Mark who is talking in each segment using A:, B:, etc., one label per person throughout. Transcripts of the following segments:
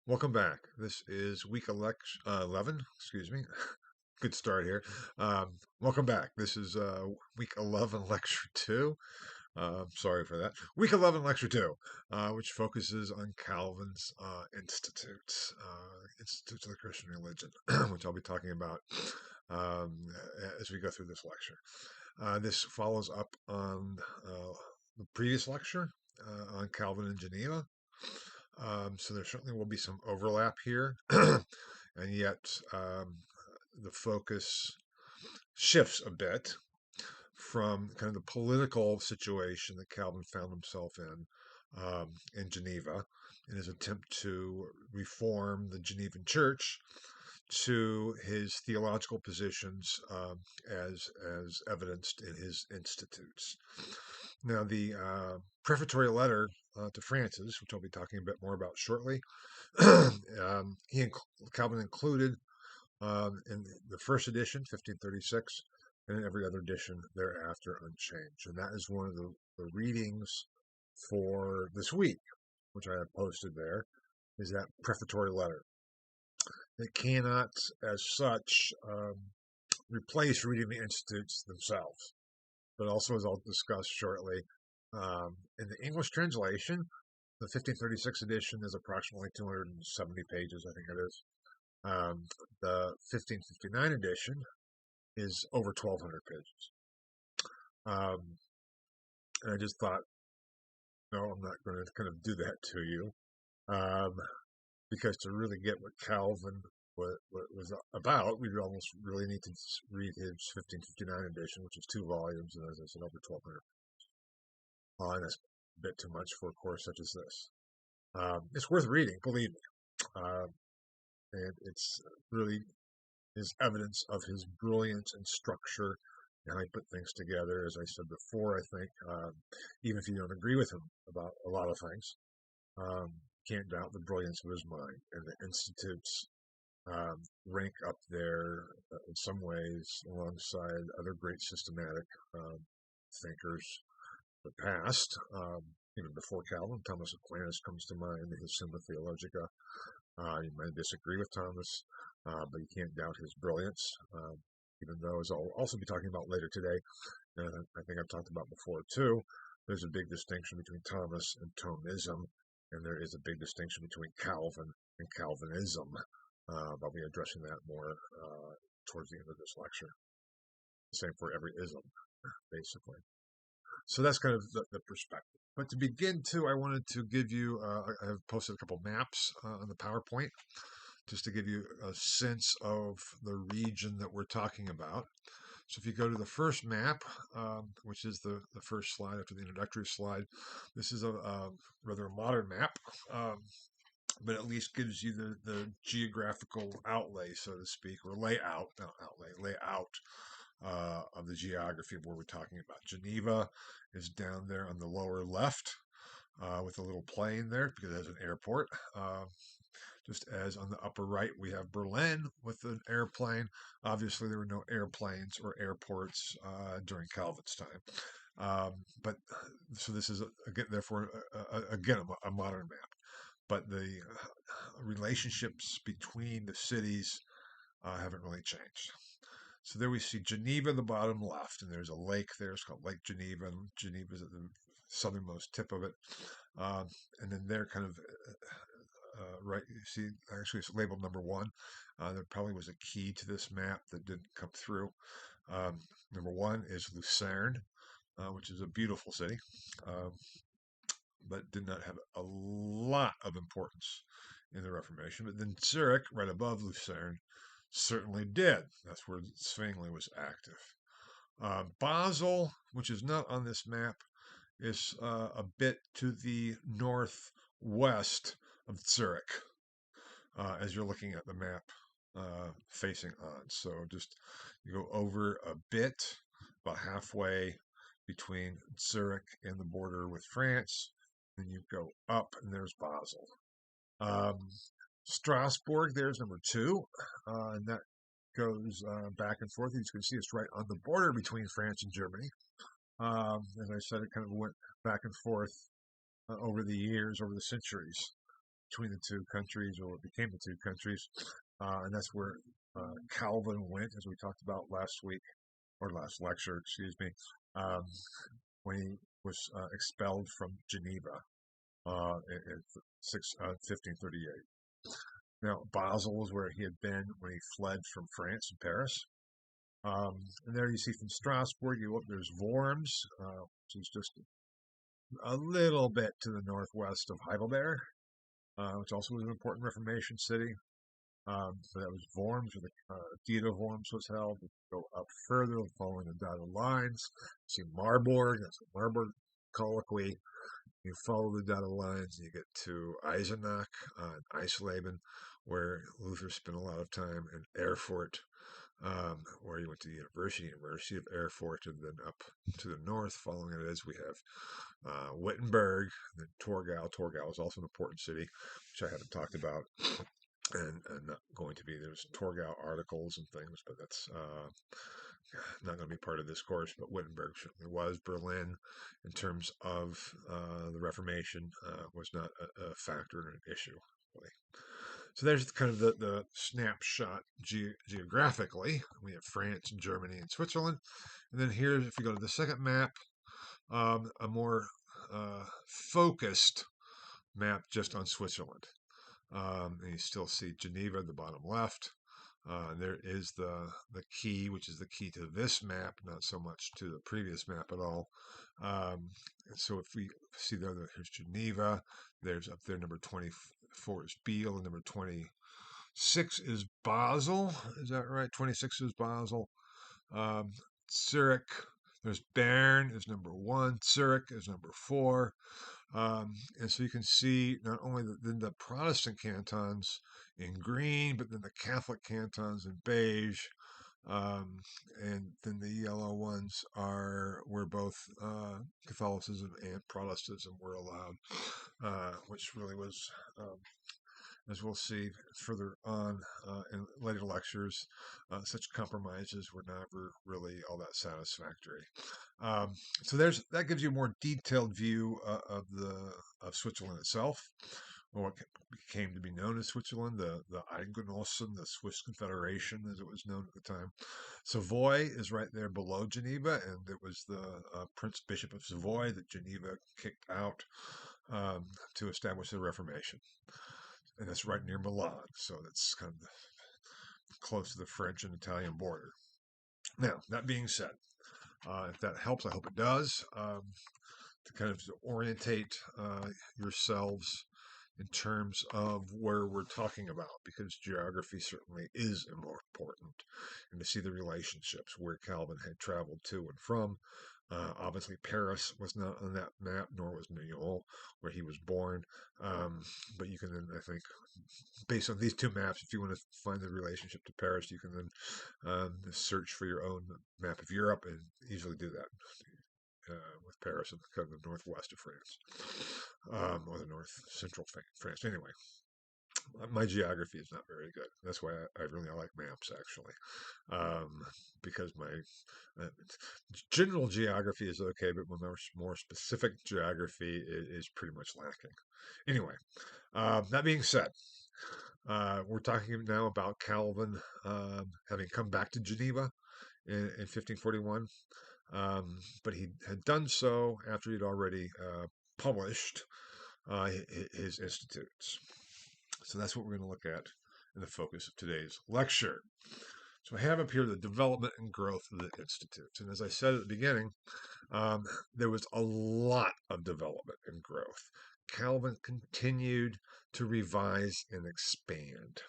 A: Welcome back. This is week 11. Excuse me. Good start here. Welcome back. This is week 11, lecture 2. Sorry for that. Week 11, lecture 2, which focuses on Calvin's Institutes of the Christian Religion, which I'll be talking about as we go through this lecture. This follows up on the previous lecture on Calvin in Geneva. So there certainly will be some overlap here, and yet the focus shifts a bit from kind of the political situation that Calvin found himself in Geneva in his attempt to reform the Genevan church to his theological positions as evidenced in his institutes. Now, the prefatory letter to Francis, which I'll be talking a bit more about shortly, Calvin included in the first edition, 1536, and in every other edition thereafter unchanged. And that is one of the readings for this week, which I have posted there, is that prefatory letter. It cannot, as such, replace reading the institutes themselves, but also, as I'll discuss shortly, in the English translation, the 1536 edition is approximately 270 pages, I think it is. The 1559 edition is over 1,200 pages. And I just thought, no, I'm not going to kind of do that to you. Because to really get what Calvin was about, we almost really need to read his 1559 edition, which is 2 volumes, and as I said, over 1,200. And that's a bit too much for a course such as this. It's worth reading, believe me. And it's really is evidence of his brilliance and structure and how he put things together. As I said before, I think even if you don't agree with him about a lot of things, can't doubt the brilliance of his mind. And the institutes rank up there in some ways alongside other great systematic thinkers of the past. Even before Calvin, Thomas Aquinas comes to mind in his Summa Theologica. You might disagree with Thomas, but you can't doubt his brilliance, even though, as I'll also be talking about later today, and I think I've talked about before too, there's a big distinction between Thomas and Thomism, and there is a big distinction between Calvin and Calvinism. I'll be addressing that more towards the end of this lecture. Same for every ism, basically. So that's kind of the perspective. But to begin too, I wanted to give you, I have posted a couple maps on the PowerPoint, just to give you a sense of the region that we're talking about. So if you go to the first map, which is the first slide after the introductory slide, this is a rather modern map, but at least gives you the geographical outlay, so to speak, or layout, not outlay, layout of the geography of where we're talking about. Geneva is down there on the lower left with a little plane there because it has an airport. Just as on the upper right, we have Berlin with an airplane. Obviously, there were no airplanes or airports during Calvin's time. But so this is, again, therefore, again, a modern map. But the relationships between the cities haven't really changed. So there we see Geneva, the bottom left, and there's a lake there. It's called Lake Geneva. And Geneva's at the southernmost tip of it. And then there, kind of right, you see, actually it's labeled number 1. There probably was a key to this map that didn't come through. Number 1 is Lucerne, which is a beautiful city, but did not have a lot of importance in the Reformation. But then Zurich, right above Lucerne, certainly did. That's where Zwingli was active. Basel, which is not on this map, is a bit to the northwest of Zurich as you're looking at the map facing on. So just you go over a bit, about halfway between Zurich and the border with France, then you go up and there's Basel. Strasbourg, there's number 2, and that goes back and forth. As you can see, it's right on the border between France and Germany. As I said, it kind of went back and forth over the years, over the centuries. between the two countries, or what became the two countries, and that's where Calvin went, as we talked about last week or last lecture, excuse me, um, when he was expelled from Geneva in 1538. Now, Basel was where he had been when he fled from France and Paris. And there you see from Strasbourg, you look, there's Worms, which is just a little bit to the northwest of Heidelberg, which also was an important Reformation city. So that was Worms, where the Diet of Worms was held. You go up further, following the dotted lines. You see Marburg, that's the Marburg colloquy. You follow the dotted lines, and you get to Eisenach and Eisleben, where Luther spent a lot of time, and Erfurt, where he went to the University of Erfurt, and then up to the north, following it as we have Wittenberg, then Torgau. Torgau is also an important city, which I haven't talked about, and not going to be. There's Torgau articles and things, but that's not going to be part of this course. But Wittenberg certainly was. Berlin, in terms of the Reformation, was not a factor and an issue, really. So there's kind of the snapshot geographically. We have France and Germany and Switzerland. And then here, if you go to the second map, a more focused map just on Switzerland. And you still see Geneva at the bottom left. There is the key, which is the key to this map, not so much to the previous map at all. So if we see here's Geneva. There's up there number 24 is Biel, and number 26 is Basel. Is that right? 26 is Basel. Zurich. There's Bern is number 1. Zurich is number 4. And so you can see not only the Protestant cantons in green, but then the Catholic cantons in beige. And then the yellow ones are where both Catholicism and Protestantism were allowed, which really was, as we'll see further on in later lectures, such compromises were never really all that satisfactory. So that gives you a more detailed view of Switzerland itself, or what came to be known as Switzerland, the Eidgenossen, the Swiss Confederation, as it was known at the time. Savoy is right there below Geneva, and it was the Prince Bishop of Savoy that Geneva kicked out to establish the Reformation. And that's right near Milan, so that's kind of close to the French and Italian border. Now, that being said, if that helps, I hope it does, to kind of orientate yourselves in terms of where we're talking about, because geography certainly is more important, and to see the relationships where Calvin had traveled to and from. Obviously, Paris was not on that map, nor was Nyon, where he was born. But you can then, I think, based on these two maps, if you want to find the relationship to Paris, you can then search for your own map of Europe and easily do that. With Paris and kind of the northwest of France, or the north central France. Anyway, my geography is not very good. That's why I really like maps, actually, because my general geography is okay, but my more specific geography is pretty much lacking. Anyway, that being said, we're talking now about Calvin having come back to Geneva in 1541. But he had done so after he'd already published his institutes. So that's what we're going to look at in the focus of today's lecture. So I have up here the development and growth of the institutes. And as I said at the beginning, there was a lot of development and growth. Calvin continued to revise and expand.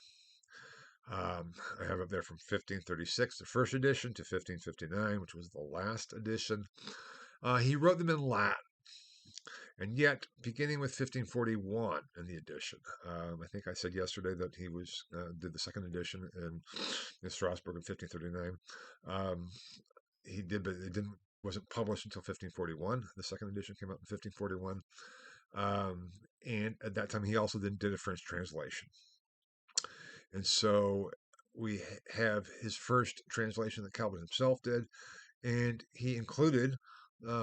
A: I have up there from 1536, the first edition, to 1559, which was the last edition. He wrote them in Latin. And yet, beginning with 1541 in the edition, I think I said yesterday that he did the second edition in Strasbourg in 1539. He did, but it wasn't published until 1541. The second edition came out in 1541. And at that time, he also then did a French translation. And so we have his first translation that Calvin himself did, and he included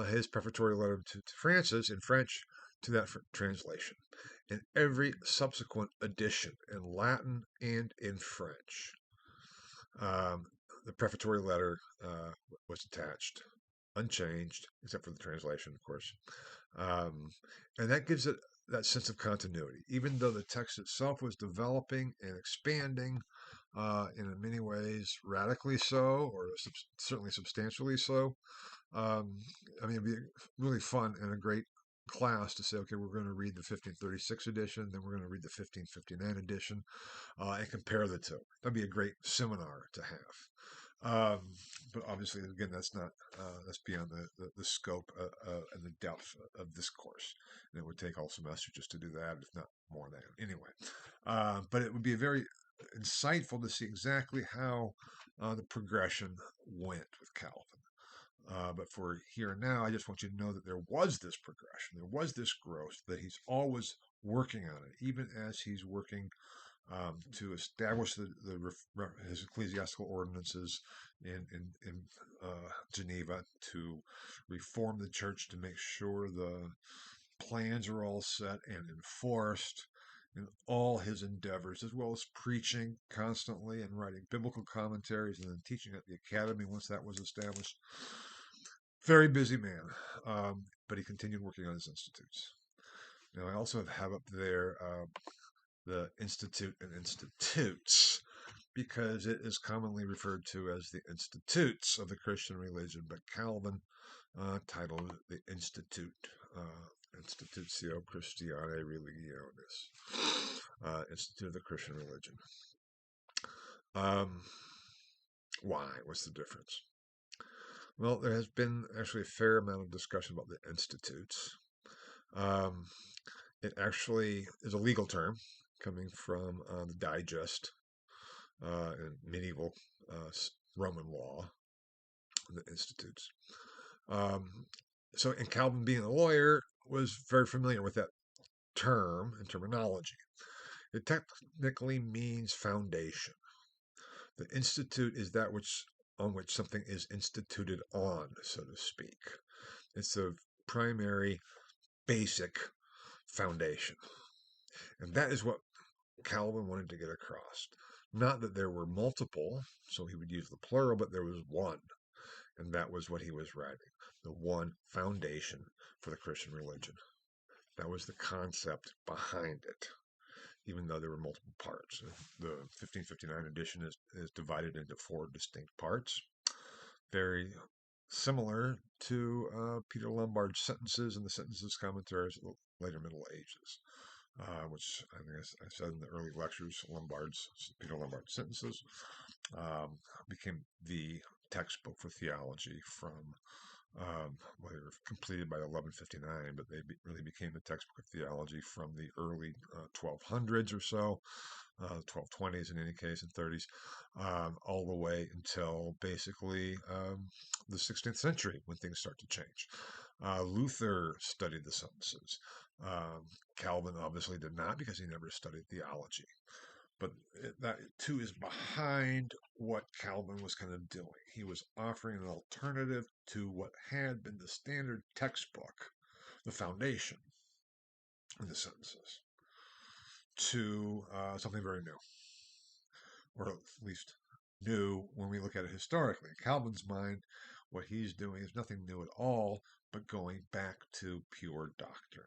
A: his prefatory letter to Francis in French to that translation. in every subsequent edition in Latin and in French. Um, the prefatory letter was attached, unchanged, except for the translation, of course. Um, and that gives it that sense of continuity, even though the text itself was developing and expanding in many ways, radically so, or certainly substantially so. Um, I mean, it'd be really fun and a great class to say, okay, we're going to read the 1536 edition, then we're going to read the 1559 edition, and compare the two. That'd be a great seminar to have. Um, but obviously, again, that's beyond the scope and the depth of this course. And it would take all semester just to do that, if not more than anyway. But it would be very insightful to see exactly how the progression went with Calvin. But for here and now, I just want you to know that there was this progression, there was this growth, that he's always working on it, even as he's working to establish his ecclesiastical ordinances in Geneva, to reform the church, to make sure the plans are all set and enforced in all his endeavors, as well as preaching constantly and writing biblical commentaries and then teaching at the academy once that was established. Very busy man, but he continued working on his institutes. Now, I also have up there the Institute and Institutes, because it is commonly referred to as the Institutes of the Christian Religion, but Calvin titled the Institute, Institutio Christianae Religionis, Institute of the Christian Religion. Why? What's the difference? Well, there has been actually a fair amount of discussion about the institutes. It actually is a legal term coming from the Digest in medieval Roman law, the institutes. And Calvin, being a lawyer, was very familiar with that term and terminology. It technically means foundation. The institute is that on which something is instituted on, so to speak. It's the primary, basic foundation. And that is what Calvin wanted to get across. Not that there were multiple, so he would use the plural, but there was one. And that was what he was writing. The one foundation for the Christian religion. That was the concept behind it, even though there were multiple parts. The 1559 edition is divided into 4 distinct parts. Very similar to Peter Lombard's sentences and the sentences commentaries of the later Middle Ages, which I think I said in the early lectures, Peter Lombard's sentences became the textbook for theology from, well, they were completed by 1159, but they really became the textbook of theology from the early 1200s or so, 1220s in any case, and 30s, all the way until basically the 16th century, when things start to change. Luther studied the sentences. Calvin obviously did not, because he never studied theology. But that too is behind what Calvin was kind of doing. He was offering an alternative to what had been the standard textbook, the foundation in the sentences, to something very new, or at least new when we look at it historically. In Calvin's mind, what he's doing is nothing new at all, but going back to pure doctrine,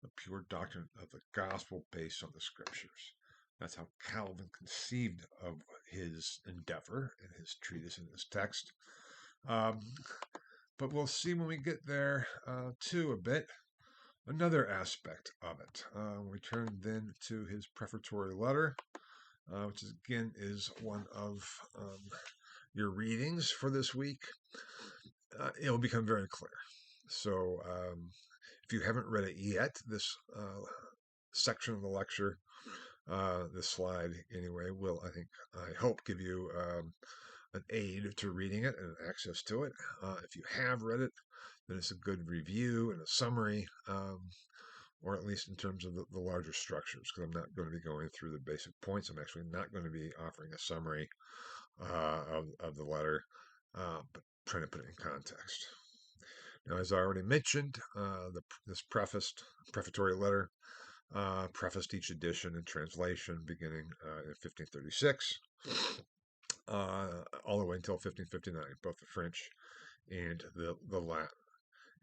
A: the pure doctrine of the gospel based on the scriptures. That's how Calvin conceived of his endeavor in his treatise and his text. But we'll see when we get there, too, a bit. Another aspect of it. We turn then to his prefatory letter, which again is one of your readings for this week. It'll become very clear. So if you haven't read it yet, this section of the lecture, this slide anyway, will, I hope, give you an aid to reading it and access to it. If you have read it, then it's a good review and a summary, or at least in terms of the larger structures, because I'm not going to be going through the basic points. I'm actually not going to be offering a summary of the letter, but trying to put it in context. Now, as I already mentioned, this prefatory letter prefaced each edition and translation beginning in 1536, all the way until 1559, both the French and the Latin.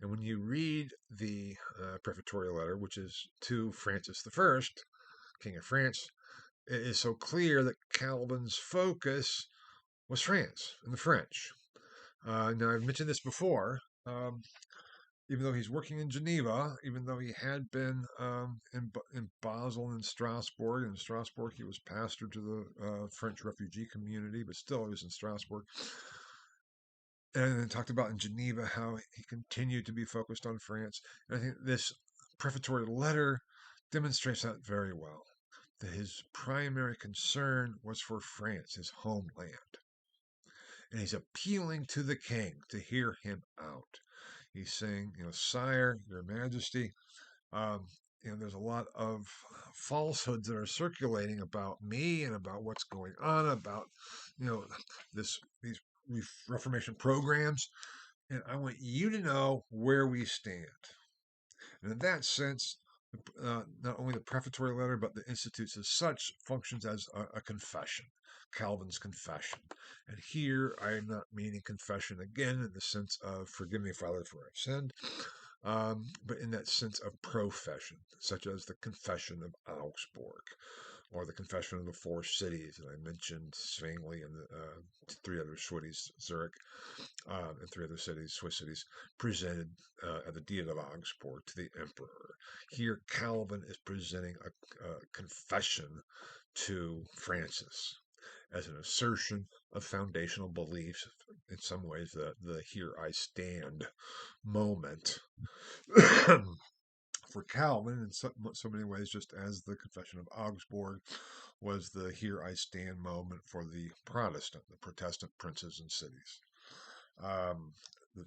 A: And when you read the prefatory letter, which is to Francis I, King of France, it is so clear that Calvin's focus was France and the French. Now, I've mentioned this before. Even though he's working in Geneva, even though he had been in Basel and Strasbourg. In Strasbourg, he was pastor to the French refugee community, but still he was in Strasbourg. And then talked about in Geneva how he continued to be focused on France. And I think this prefatory letter demonstrates that very well, that his primary concern was for France, his homeland. And he's appealing to the king to hear him out. He's saying, Sire, Your Majesty, there's a lot of falsehoods that are circulating about me and about what's going on, about, these Reformation programs. And I want you to know where we stand. And in that sense, not only the prefatory letter, but the Institutes as such functions as a confession, Calvin's confession. And here I am not meaning confession again in the sense of forgive me, Father, for I've sinned, but in that sense of profession, such as the Confession of Augsburg, or the Confession of the Four Cities that I mentioned, Zwingli and the three other cities, Zurich, and three other cities, Swiss cities, presented at the Diet of Augsburg to the emperor. Here, Calvin is presenting a confession to Francis as an assertion of foundational beliefs, in some ways the here I stand moment for Calvin, in so many ways, just as the Confession of Augsburg was the here I stand moment for the Protestant princes and cities.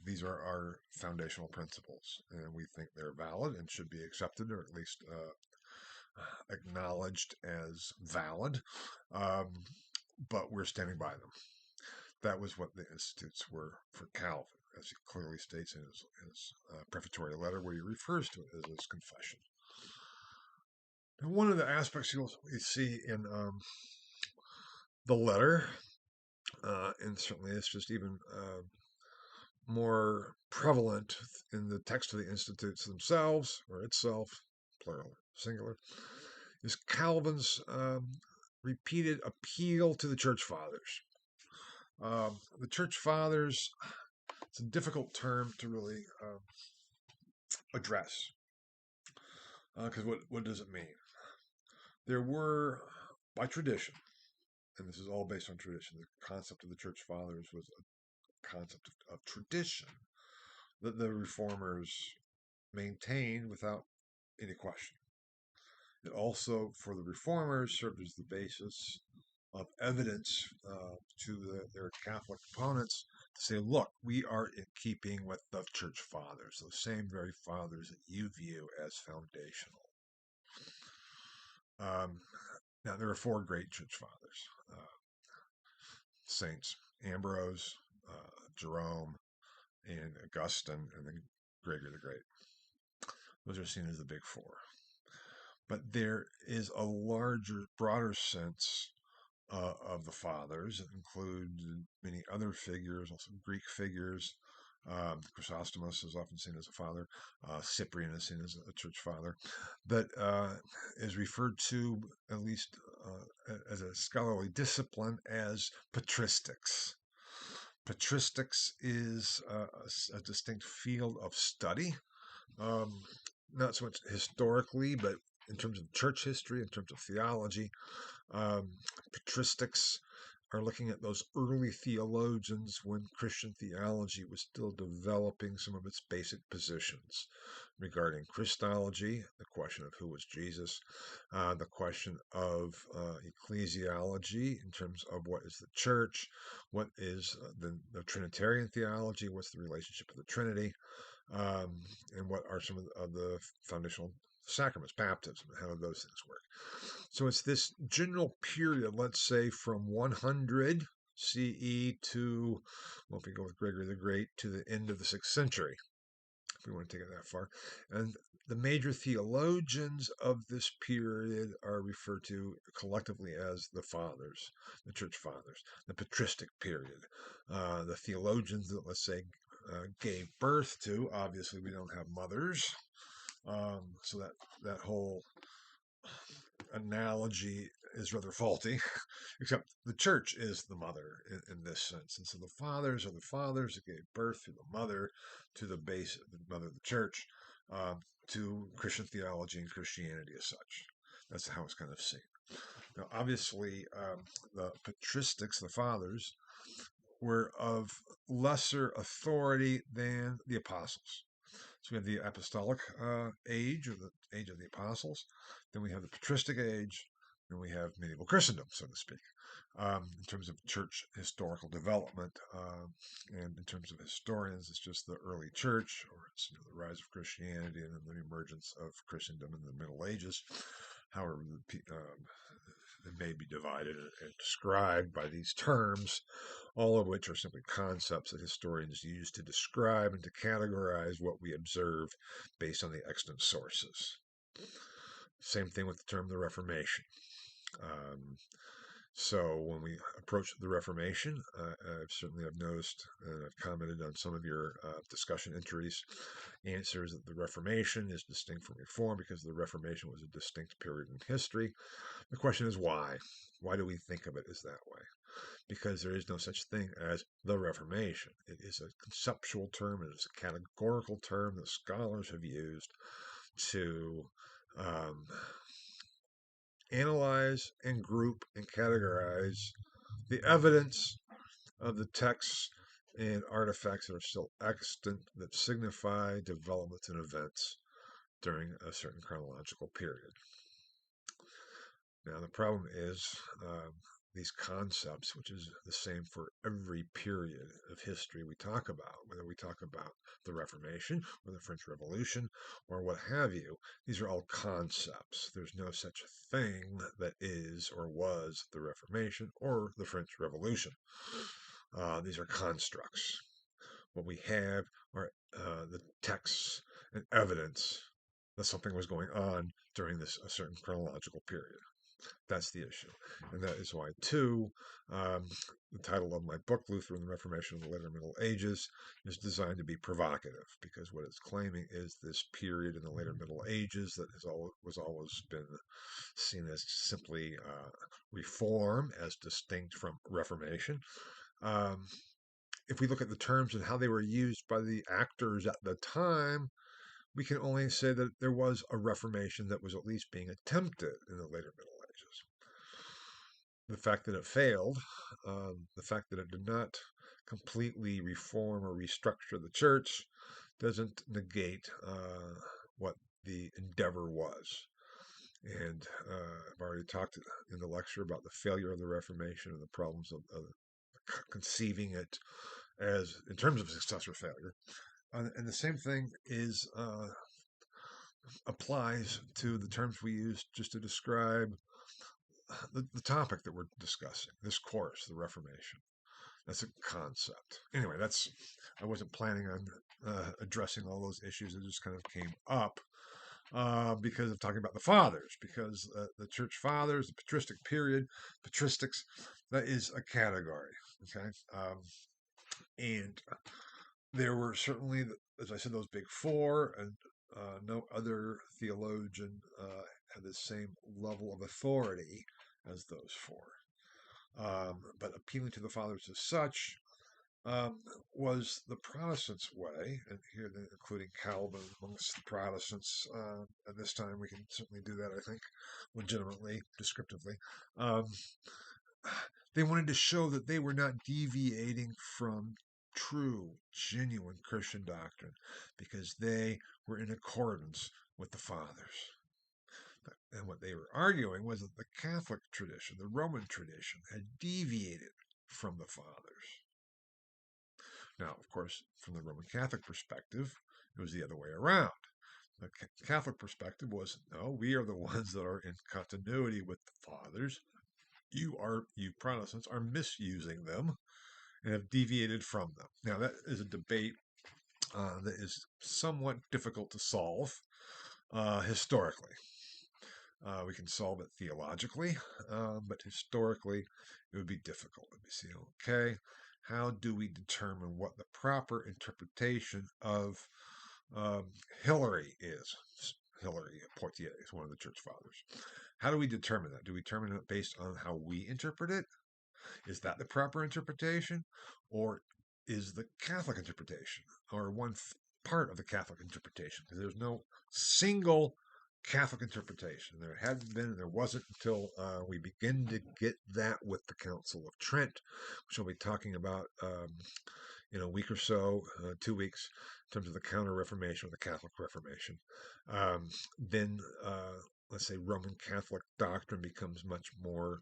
A: These are our foundational principles, and we think they're valid and should be accepted, or at least acknowledged as valid, but we're standing by them. That was what the Institutes were for Calvin, as he clearly states in his prefatory letter, where he refers to it as his confession. And one of the aspects you see in the letter, and certainly it's just even more prevalent in the text of the Institutes themselves, or itself, plural, singular, is Calvin's repeated appeal to the Church Fathers. The Church Fathers, it's a difficult term to really address, because what does it mean? There were, by tradition, and this is all based on tradition, the concept of the Church Fathers was a concept of tradition that the Reformers maintained without any question. It also, for the Reformers, served as the basis of evidence to their Catholic opponents to say, look, we are in keeping with the Church Fathers, those same very fathers that you view as foundational. Now, there are four great Church Fathers: Saints Ambrose, Jerome, and Augustine, and then Gregory the Great. Those are seen as the big four. But there is a larger, broader sense of the fathers that include many other figures, also Greek figures. Chrysostomus is often seen as a father. Cyprian is seen as a church father, that is referred to, at least as a scholarly discipline, as patristics. Patristics is a distinct field of study, not so much historically, but in terms of church history, in terms of theology. Patristics are looking at those early theologians when Christian theology was still developing some of its basic positions regarding Christology, the question of who was Jesus, the question of ecclesiology in terms of what is the church, what is the Trinitarian theology, what's the relationship of the Trinity, and what are some of the foundational sacraments, baptism, how do those things work? So it's this general period, let's say from 100 CE to, well, if we go with Gregory the Great, to the end of the 6th century, if we want to take it that far. And The major theologians of this period are referred to collectively as the fathers, the church fathers, the patristic period. The theologians that, let's say, gave birth to, obviously we don't have mothers, so that whole analogy is rather faulty, except the church is the mother in this sense. And so the fathers are the fathers that gave birth to the mother, to the base, the mother of the church, to Christian theology and Christianity as such. That's how it's kind of seen. Now, obviously, the patristics, the fathers, were of lesser authority than the apostles. So we have the apostolic age, or the age of the apostles. Then we have the patristic age. Then we have medieval Christendom, so to speak, in terms of church historical development. And in terms of historians, it's just the early church, or it's the rise of Christianity and then the emergence of Christendom in the Middle Ages. However, it may be divided and described by these terms, all of which are simply concepts that historians use to describe and to categorize what we observe based on the extant sources. Same thing with the term the Reformation. So when we approach the Reformation, I've noticed, and I've commented on some of your discussion entries, answers that the Reformation is distinct from Reform because the Reformation was a distinct period in history. The question is why? Why do we think of it as that way? Because there is no such thing as the Reformation. It is a conceptual term, it is a categorical term that scholars have used to analyze and group and categorize the evidence of the texts and artifacts that are still extant that signify developments and events during a certain chronological period. Now, the problem is these concepts, which is the same for every period of history we talk about, whether we talk about the Reformation or the French Revolution or what have you, these are all concepts. There's no such thing that is or was the Reformation or the French Revolution. These are constructs. What we have are the texts and evidence that something was going on during a certain chronological period. That's the issue. And that is why, too, the title of my book, Luther and the Reformation of the Later Middle Ages, is designed to be provocative, because what it's claiming is this period in the later Middle Ages that was always been seen as simply reform, as distinct from Reformation. If we look at the terms and how they were used by the actors at the time, we can only say that there was a Reformation that was at least being attempted in the later Middle Ages. The fact that it failed, the fact that it did not completely reform or restructure the church, doesn't negate what the endeavor was. And I've already talked in the lecture about the failure of the Reformation and the problems of conceiving it as in terms of success or failure. And the same thing applies to the terms we use just to describe the topic that we're discussing, this course, the Reformation. That's a concept. Anyway, I wasn't planning on addressing all those issues. It just kind of came up because of talking about the fathers, because the church fathers, the patristic period, patristics, that is a category, okay? And there were certainly, as I said, those big four, and no other theologian had the same level of authority as those four. But appealing to the fathers as such was the Protestants' way, and here including Calvin amongst the Protestants. At this time, we can certainly do that, I think, legitimately, descriptively. They wanted to show that they were not deviating from true, genuine Christian doctrine because they were in accordance with the fathers. And what they were arguing was that the Catholic tradition, the Roman tradition, had deviated from the fathers. Now, of course, from the Roman Catholic perspective, it was the other way around. The Catholic perspective was, no, we are the ones that are in continuity with the fathers. You Protestants are misusing them and have deviated from them. Now, that is a debate that is somewhat difficult to solve. historically. We can solve it theologically, but historically, it would be difficult. Let me see. Okay, how do we determine what the proper interpretation of um, Hilary is? Hilary Poitiers is one of the church fathers. How do we determine that? Do we determine it based on how we interpret it? Is that the proper interpretation? Or is the Catholic interpretation, or one part of the Catholic interpretation? Because there's no single Catholic interpretation. There hadn't been, and there wasn't until we begin to get that with the Council of Trent, which we'll be talking about in a week or so, 2 weeks, in terms of the Counter Reformation or the Catholic Reformation. Then, let's say, Roman Catholic doctrine becomes much more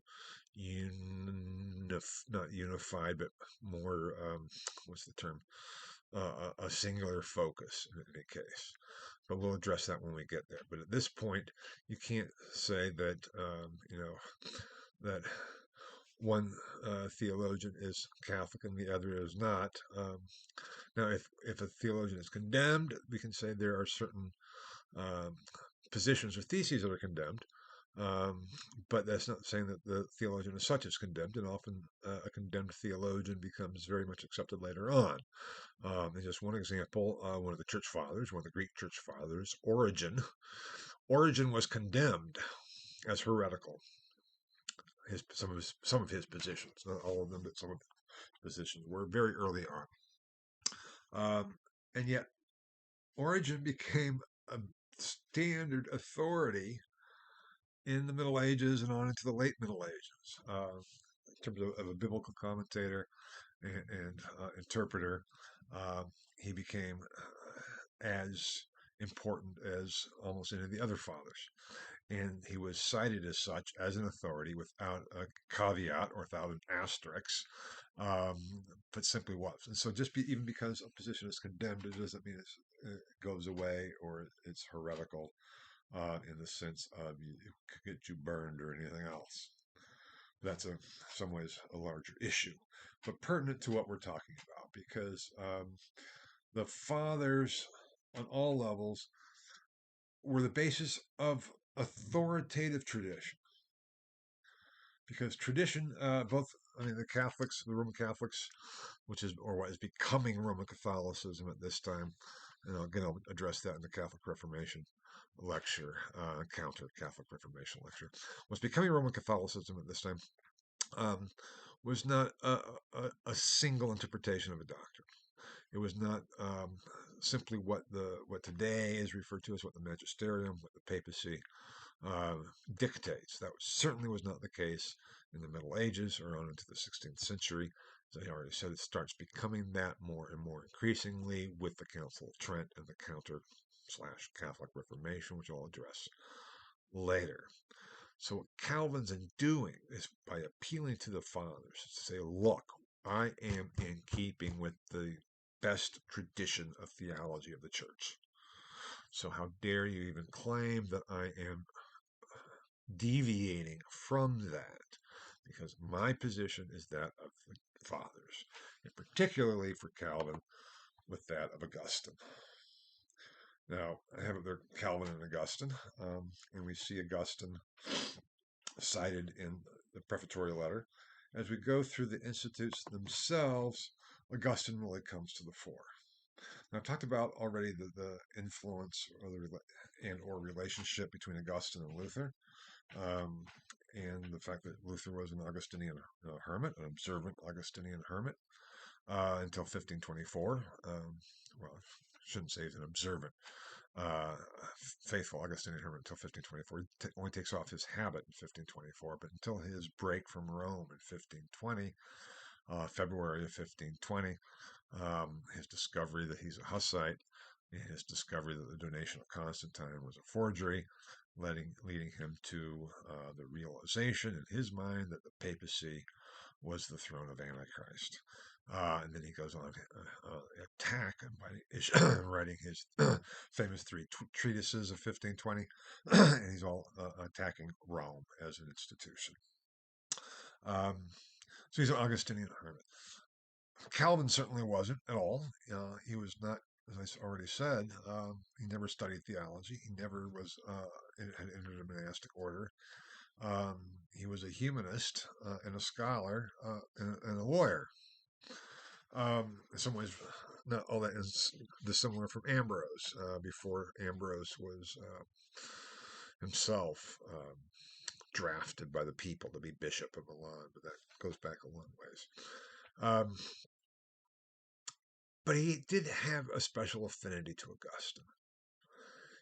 A: not unified, but more, what's the term? A singular focus in any case. But we'll address that when we get there. But at this point, you can't say that, that one theologian is Catholic and the other is not. Now, if a theologian is condemned, we can say there are certain um, positions or theses that are condemned. But that's not saying that the theologian as such is condemned, and often a condemned theologian becomes very much accepted later on. And just one example, one of the church fathers, one of the Greek church fathers, Origen. Origen was condemned as heretical. Some of his positions, not all of them, but some of his positions were very early on. And yet, Origen became a standard authority in the Middle Ages and on into the late Middle Ages, in terms of a biblical commentator and interpreter. He became as important as almost any of the other fathers. And he was cited as such, as an authority, without a caveat or without an asterisk, but simply was. And so, even because a position is condemned, it doesn't mean it goes away or it's heretical in the sense of it could get you burned or anything else. That's some ways a larger issue, but pertinent to what we're talking about, because the fathers on all levels were the basis of authoritative tradition. Because tradition, the Catholics, the Roman Catholics, which is, or what is becoming Roman Catholicism at this time, and again, I'll address that in the Catholic Reformation lecture, counter Catholic Reformation lecture, was becoming Roman Catholicism at this time, was not a single interpretation of a doctrine. It was not simply what today is referred to as what the magisterium, what the papacy dictates. That certainly was not the case in the Middle Ages or on into the 16th century. As I already said, it starts becoming that more and more increasingly with the Council of Trent and the Counter/Catholic Reformation, which I'll address later. So what Calvin's in doing is, by appealing to the fathers, to say, look, I am in keeping with the best tradition of theology of the church. So how dare you even claim that I am deviating from that? Because my position is that of the fathers, and particularly for Calvin, with that of Augustine. Now, I have it there, Calvin and Augustine, and we see Augustine cited in the prefatory letter. As we go through the institutes themselves, Augustine really comes to the fore. Now, I've talked about already the influence or relationship between Augustine and Luther, and the fact that Luther was an Augustinian hermit, an observant Augustinian hermit, until 1524. Well, I shouldn't say he's an observant, faithful Augustinian hermit until 1524. He only takes off his habit in 1524, but until his break from Rome in 1520, February of 1520, his discovery that he's a Hussite, and his discovery that the donation of Constantine was a forgery, leading him to the realization in his mind that the papacy was the throne of Antichrist. And then he goes on attack by writing his famous three treatises of 1520, and he's all attacking Rome as an institution. So he's an Augustinian hermit. Calvin certainly wasn't at all. He was not as I already said, he never studied theology. He never was had entered a monastic order. Um, he was a humanist and a scholar and a lawyer. In some ways, not all that is dissimilar from Ambrose. Before Ambrose was himself drafted by the people to be Bishop of Milan, but that goes back a long ways. Um, but he did have a special affinity to Augustine.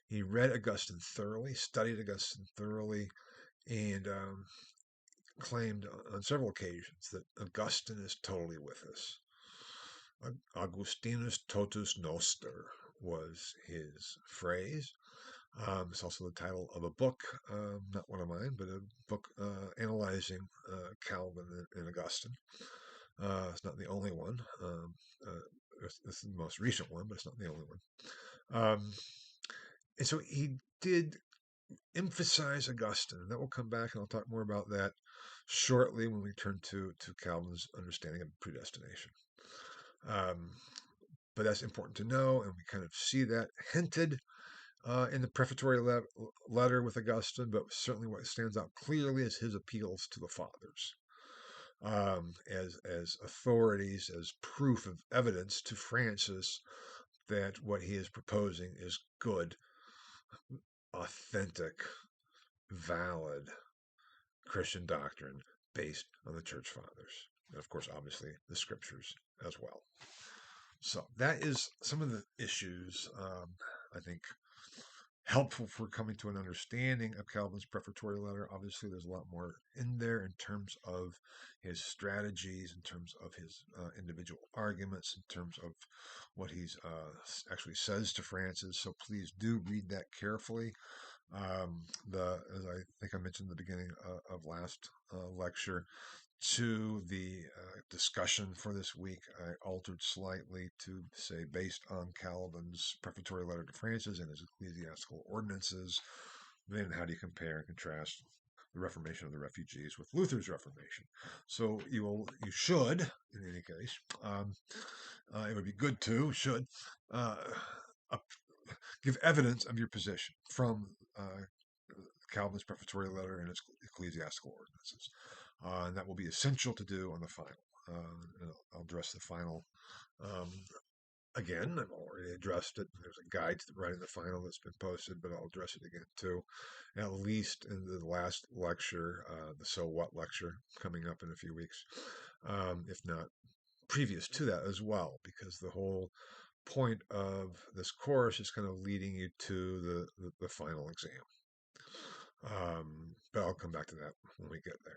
A: He read Augustine thoroughly, studied Augustine thoroughly, and claimed on several occasions that Augustine is totally with us. Augustinus totus noster was his phrase. It's also the title of a book, not one of mine, but a book analyzing Calvin and Augustine. It's not the only one. It's the most recent one, but it's not the only one. And so he did emphasize Augustine, and that will come back, and I'll talk more about that shortly when we turn to Calvin's understanding of predestination. But that's important to know, and we kind of see that hinted in the prefatory letter with Augustine, but certainly what stands out clearly is his appeals to the fathers as authorities, as proof of evidence to Francis that what he is proposing is good, authentic, valid Christian doctrine based on the church fathers. And of course, obviously, the scriptures as well. So that is some of the issues I think helpful for coming to an understanding of Calvin's prefatory letter. Obviously, there's a lot more in there in terms of his strategies, in terms of his individual arguments, in terms of what he's actually says to Francis. So please do read that carefully. As I think I mentioned at the beginning of last lecture, to the discussion for this week, I altered slightly to say based on Calvin's prefatory letter to Francis and his ecclesiastical ordinances. Then how do you compare and contrast the Reformation of the refugees with Luther's Reformation? So you should, in any case, it would be good to uh, give evidence of your position from Calvin's prefatory letter and its ecclesiastical ordinances. And that will be essential to do on the final. I'll address the final again. I've already addressed it. There's a guide to writing the final that's been posted, but I'll address it again too, at least in the last lecture, the So What lecture coming up in a few weeks, if not previous to that as well, because the whole point of this course is kind of leading you to the final exam. But I'll come back to that when we get there.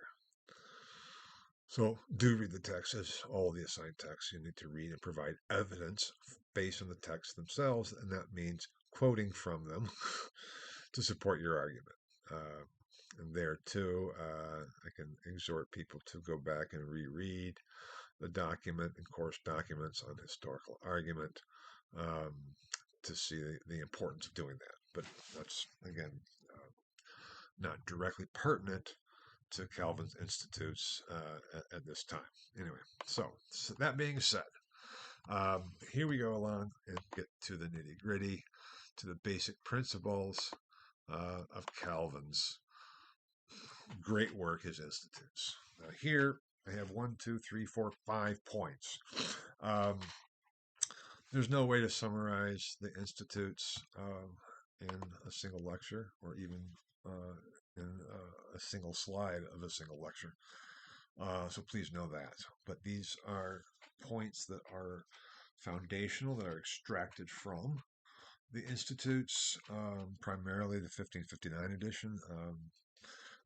A: So do read the text, as all the assigned texts you need to read and provide evidence based on the texts themselves, and that means quoting from them to support your argument. And there too, I can exhort people to go back and reread the document and course documents on historical argument to see the importance of doing that. But that's, again, not directly pertinent to Calvin's Institutes at this time. Anyway, so that being said, here we go along and get to the nitty gritty, to the basic principles of Calvin's great work, his Institutes. Here I have 5 points. There's no way to summarize the Institutes in a single lecture or even in a single slide of a single lecture. So please know that. But these are points that are foundational, that are extracted from the Institutes, primarily the 1559 edition.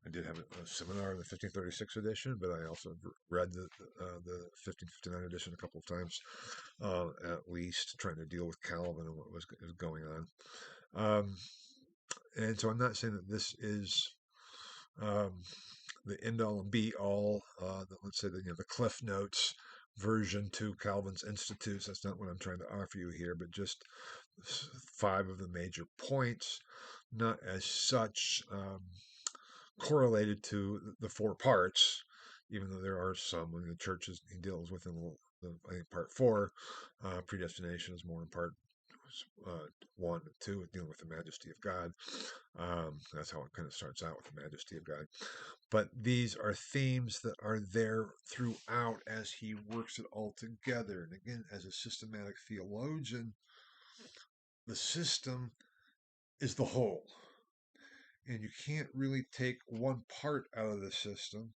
A: I did have a seminar in the 1536 edition, but I also read the 1559 edition a couple of times, at least, trying to deal with Calvin and what was going on. And so I'm not saying that this is the end all and be all, let's say the Cliff Notes version to Calvin's Institutes. That's not what I'm trying to offer you here, but just 5 of the major points, not as such correlated to the 4 parts, even though there are some in the churches he deals with in I think part 4. Predestination is more in part 1 and 2, dealing with the majesty of God. That's how it kind of starts out, with the majesty of God. But these are themes that are there throughout as he works it all together. And again, as a systematic theologian, the system is the whole. And you can't really take one part out of the system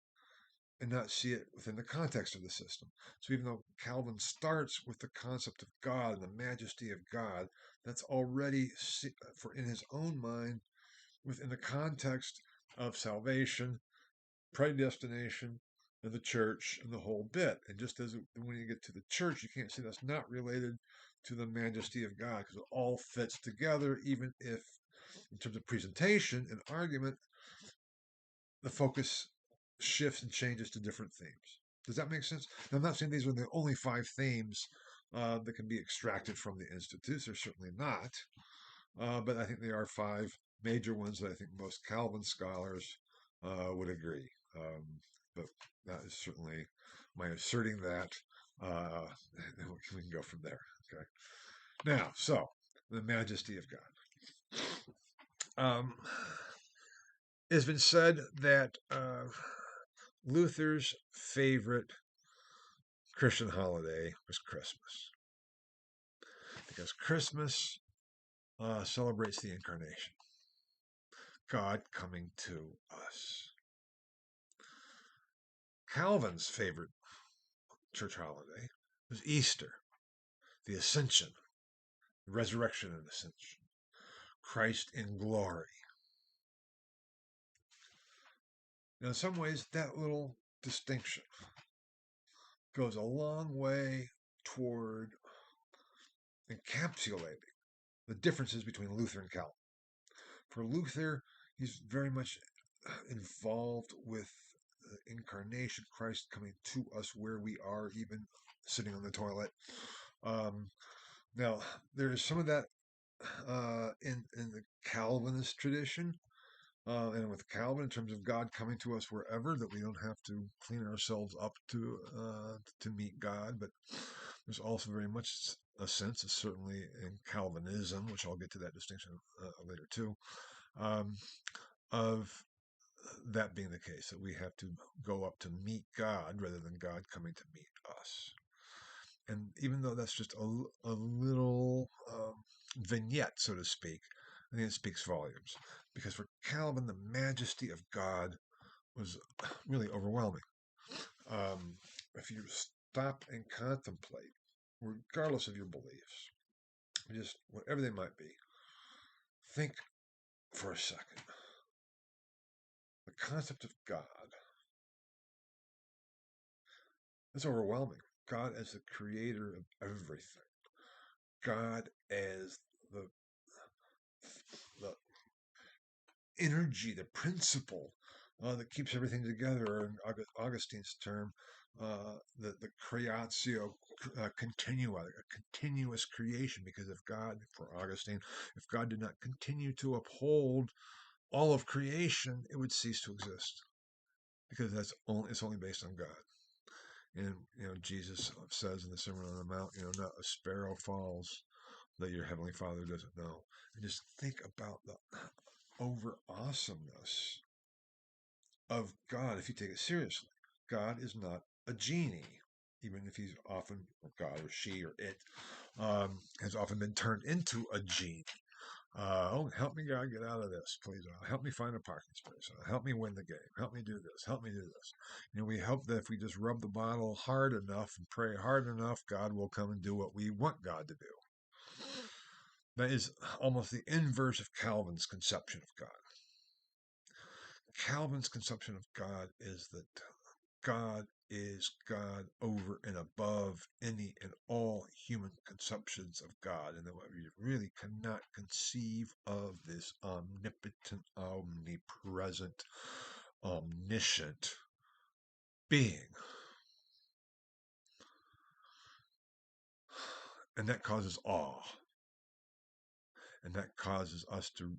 A: and not see it within the context of the system. So even though Calvin starts with the concept of God and the majesty of God, that's already for in his own mind within the context of salvation, predestination, and the church and the whole bit. And just as when you get to the church, you can't say that's not related to the majesty of God, because it all fits together, even if in terms of presentation and argument, the focus shifts and changes to different themes. Does that make sense? Now, I'm not saying these are the only 5 themes that can be extracted from the Institutes. They're certainly not. But I think they are 5 major ones that I think most Calvin scholars would agree. But that is certainly my asserting that. We can go from there. Okay. Now, so the majesty of God. It has been said that Luther's favorite Christian holiday was Christmas, because Christmas celebrates the incarnation, God coming to us. Calvin's favorite church holiday was Easter, the Ascension, the resurrection and ascension, Christ in glory. Now, in some ways, that little distinction goes a long way toward encapsulating the differences between Luther and Calvin. For Luther, he's very much involved with the incarnation, Christ coming to us where we are, even sitting on the toilet. Now, there's some of that in the Calvinist tradition, and with Calvin, in terms of God coming to us wherever, that we don't have to clean ourselves up to meet God. But there's also very much a sense, certainly in Calvinism, which I'll get to that distinction later too, of that being the case, that we have to go up to meet God rather than God coming to meet us. And even though that's just a little vignette, so to speak, I think it speaks volumes. Because for Calvin, the majesty of God was really overwhelming. If you stop and contemplate, regardless of your beliefs, just whatever they might be, think for a second. The concept of God is overwhelming. God as the creator of everything. God as the energy, the principle that keeps everything together, or in Augustine's term, the creatio continua, a continuous creation. Because if God, for Augustine, if God did not continue to uphold all of creation, it would cease to exist, because it's only based on God. And Jesus says in the Sermon on the Mount, not a sparrow falls that your heavenly Father doesn't know. And just think about the over awesomeness of God if you take it seriously. God is not a genie, even if he's often, or God or she or it, has often been turned into a genie. Oh, help me, God, get out of this, please. Help me find a parking space. Help me win the game. Help me do this. Help me do this. We hope that if we just rub the bottle hard enough and pray hard enough, God will come and do what we want God to do. That is almost the inverse of Calvin's conception of God. Calvin's conception of God is that God is God over and above any and all human conceptions of God, and that we really cannot conceive of this omnipotent, omnipresent, omniscient being. And that causes awe. And that causes us to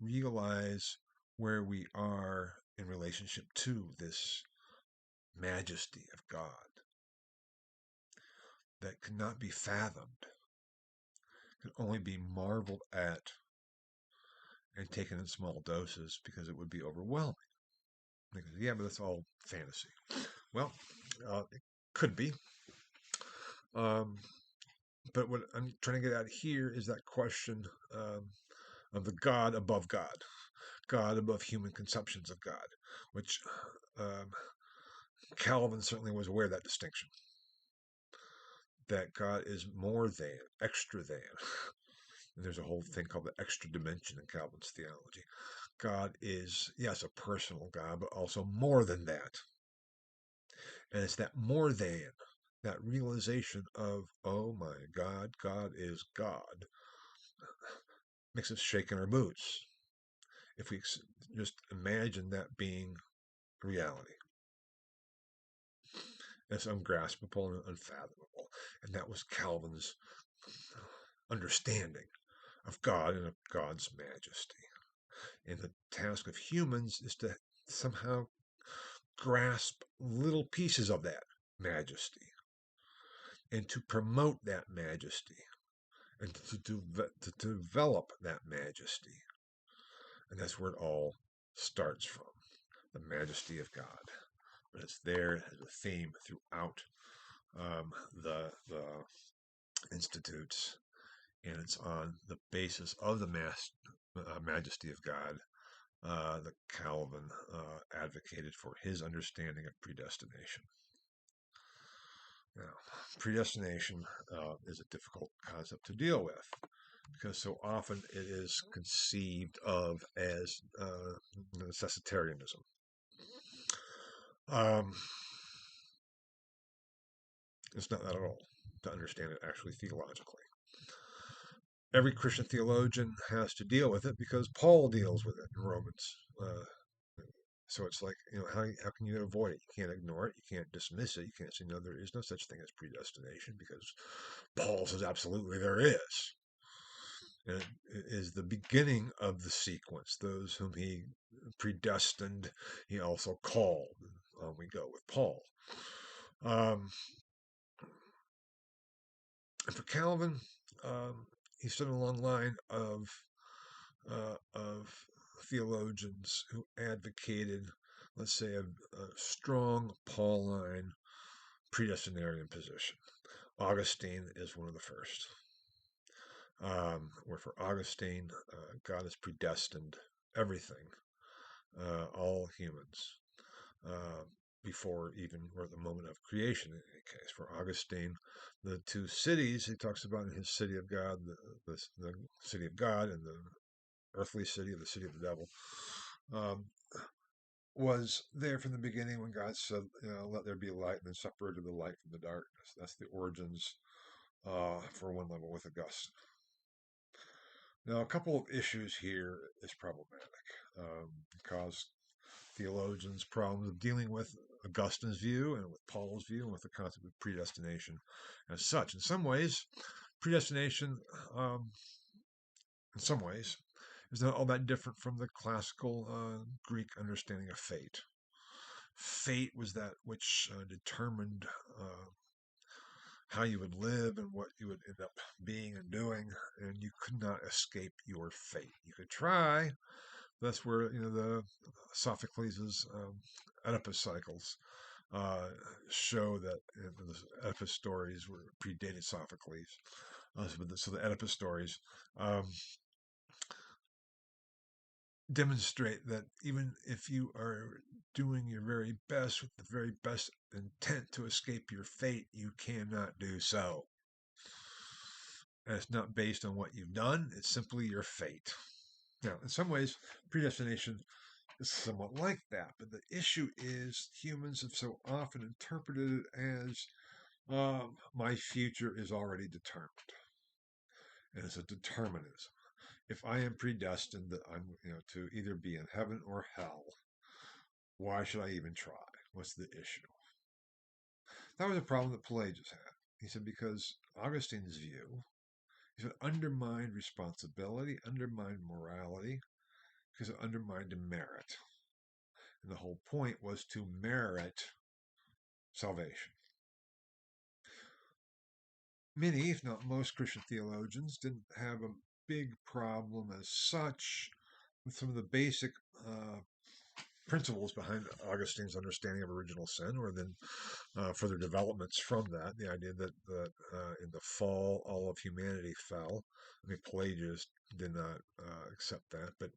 A: realize where we are in relationship to this majesty of God that cannot be fathomed. could only be marveled at and taken in small doses because it would be overwhelming. Because, yeah, but that's all fantasy. Well, it could be. Um, but what I'm trying to get at here is that question of the God above God, God above human conceptions of God, which um, Calvin certainly was aware of that distinction, that God is more than, extra than. And there's a whole thing called the extra dimension in Calvin's theology. God is, yes, a personal God, but also more than that. And it's that more than, that realization of, oh my God, God is God, makes us shake in our boots. If we just imagine that being reality. It's ungraspable and unfathomable. And that was Calvin's understanding of God and of God's majesty. And the task of humans is to somehow grasp little pieces of that majesty and to promote that majesty and to develop that majesty. And that's where it all starts from, the majesty of God. But it's there as a theme throughout the institutes, and it's on the basis of the majesty of God that Calvin advocated for his understanding of predestination. Now, predestination is a difficult concept to deal with because so often it is conceived of as necessitarianism. It's not that at all, to understand it actually theologically. Every Christian theologian has to deal with it because Paul deals with it in Romans. So it's like, how can you avoid it? You can't ignore it. You can't dismiss it. You can't say, no, there is no such thing as predestination because Paul says absolutely there is. And it is the beginning of the sequence. Those whom he predestined, he also called. On we go with Paul. And for Calvin, he stood along the line of theologians who advocated, let's say, a strong Pauline predestinarian position. Augustine is one of the first. Where for Augustine, God has predestined everything, all humans, before even or the moment of creation. In any case, for Augustine, the two cities he talks about in his City of God, the City of God and the earthly city, the city of the devil, was there from the beginning when God said, let there be light, and then separated the light from the darkness. That's the origins for one level with Augustine. Now, a couple of issues here is problematic, because theologians' problems of dealing with Augustine's view and with Paul's view and with the concept of predestination as such. In some ways, predestination, in some ways, is not all that different from the classical Greek understanding of fate. Fate was that which determined how you would live and what you would end up being and doing, and you could not escape your fate. You could try. That's where the Sophocles' Oedipus cycles show that the Oedipus stories were predated Sophocles. So the Oedipus stories demonstrate that even if you are doing your very best with the very best intent to escape your fate, you cannot do so. And it's not based on what you've done, it's simply your fate. Now, in some ways, predestination is somewhat like that, but the issue is humans have so often interpreted it as my future is already determined. And it's a determinism. If I am predestined that I'm to either be in heaven or hell, why should I even try? What's the issue? That was a problem that Pelagius had. He said because Augustine's view, he said, undermined responsibility, undermined morality, because it undermined merit. And the whole point was to merit salvation. many, if not most, Christian theologians didn't have a big problem as such with some of the basic uh, principles behind Augustine's understanding of original sin, or then further developments from that. The idea that in the fall, all of humanity fell. I mean, Pelagius did not accept that, but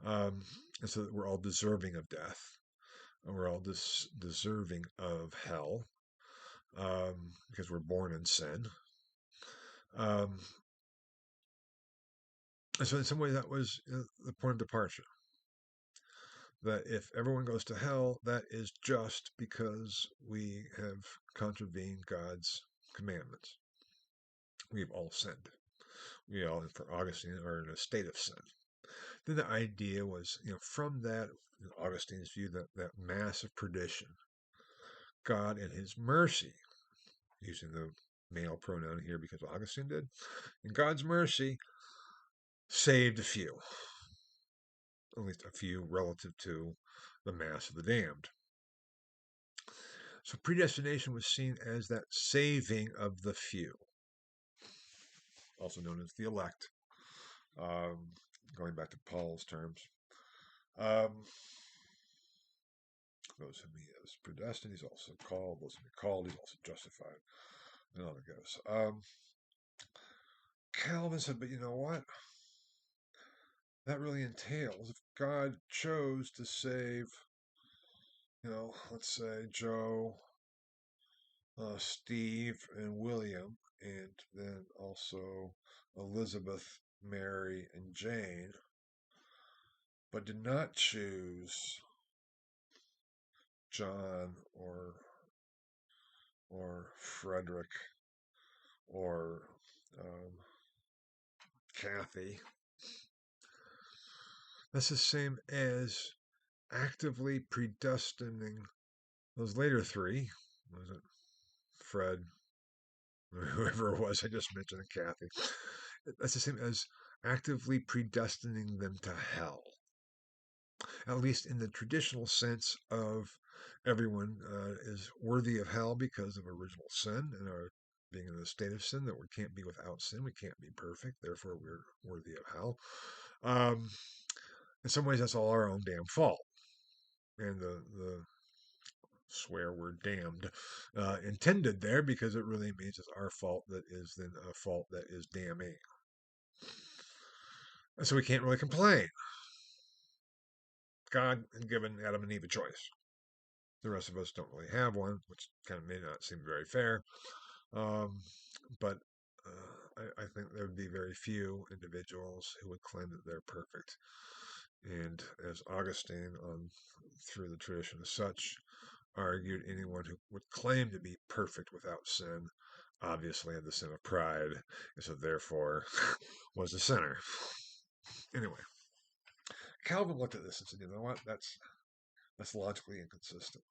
A: um, and so that we're all deserving of death, and we're all deserving of hell because we're born in sin. Um, and so, in some way, that was the point of departure. That if everyone goes to hell, that is just because we have contravened God's commandments. We've all sinned. We all, for Augustine, are in a state of sin. Then the idea was, from that, in Augustine's view, that massive perdition, God in his mercy, using the male pronoun here because Augustine did, in God's mercy, saved a few, at least a few relative to the mass of the damned. So predestination was seen as that saving of the few, also known as the elect, um, going back to Paul's terms. Um, those whom he has predestined, he's also called. Those whom he called, he's also justified. And on it goes. Calvin said, but you know what? That really entails if God chose to save, let's say Joe, Steve, and William, and then also Elizabeth, Mary, and Jane, but did not choose John or Frederick or um, Kathy. That's the same as actively predestining those later three. Was it Fred, or whoever it was I just mentioned, Kathy? That's the same as actively predestining them to hell, at least in the traditional sense of everyone is worthy of hell because of original sin and our being in the state of sin, that we can't be without sin, we can't be perfect, therefore we're worthy of hell. Um, in some ways, that's all our own damn fault. And the swear word damned intended there because it really means it's our fault that is then a fault that is damning. And so we can't really complain. God had given Adam and Eve a choice. The rest of us don't really have one, which kind of may not seem very fair. Um, but I think there would be very few individuals who would claim that they're perfect. And as Augustine, through the tradition as such, argued, anyone who would claim to be perfect without sin obviously had the sin of pride, and so therefore was a sinner. Anyway, Calvin looked at this and said, you know what? That's logically inconsistent.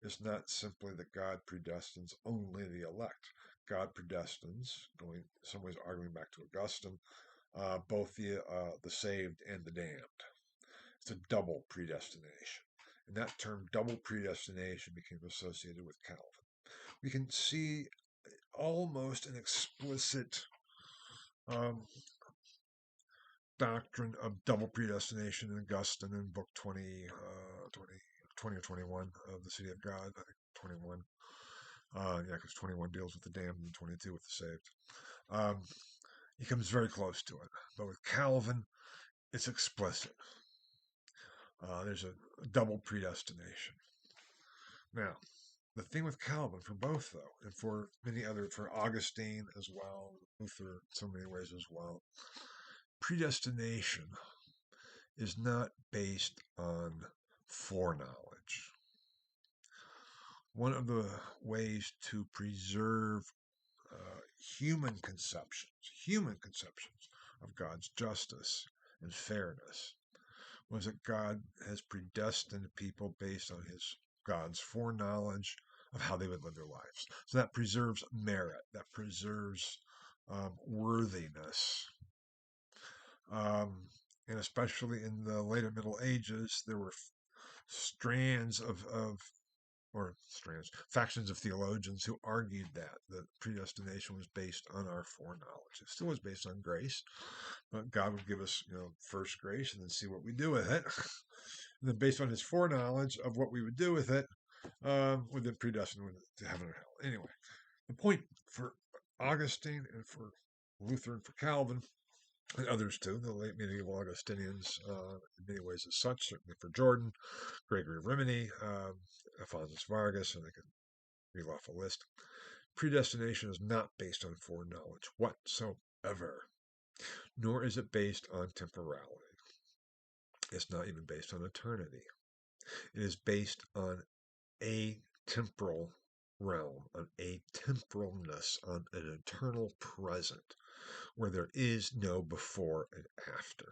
A: It's not simply that God predestines only the elect. God predestines, going in some ways arguing back to Augustine, both the saved and the damned. It's a double predestination. And that term double predestination became associated with Calvin. We can see almost an explicit um, doctrine of double predestination in Augustine in book 20 or 21 of the City of God. I think 21. Yeah, because 21 deals with the damned and 22 with the saved. Um, he comes very close to it. But with Calvin, it's explicit. There's a double predestination. Now, the thing with Calvin, for both though, and for many other, for Augustine as well, Luther, in so many ways as well, predestination is not based on foreknowledge. One of the ways to preserve human conceptions of God's justice and fairness, was that God has predestined people based on God's foreknowledge of how they would live their lives. So that preserves merit, that preserves worthiness. And especially in the later Middle Ages, there were strands of factions of theologians who argued that predestination was based on our foreknowledge. It still was based on grace, but God would give us, first grace and then see what we do with it. And then based on his foreknowledge of what we would do with it, would then predestine to heaven or hell. Anyway, the point for Augustine and for Luther and for Calvin and others too, the late medieval Augustinians, in many ways as such, certainly for Jordan, Gregory of Rimini, Alphonsus Vargas, and I can reel off a list. Predestination is not based on foreknowledge whatsoever, nor is it based on temporality. It's not even based on eternity. It is based on a temporal realm, on a temporalness, on an eternal present, where there is no before and after.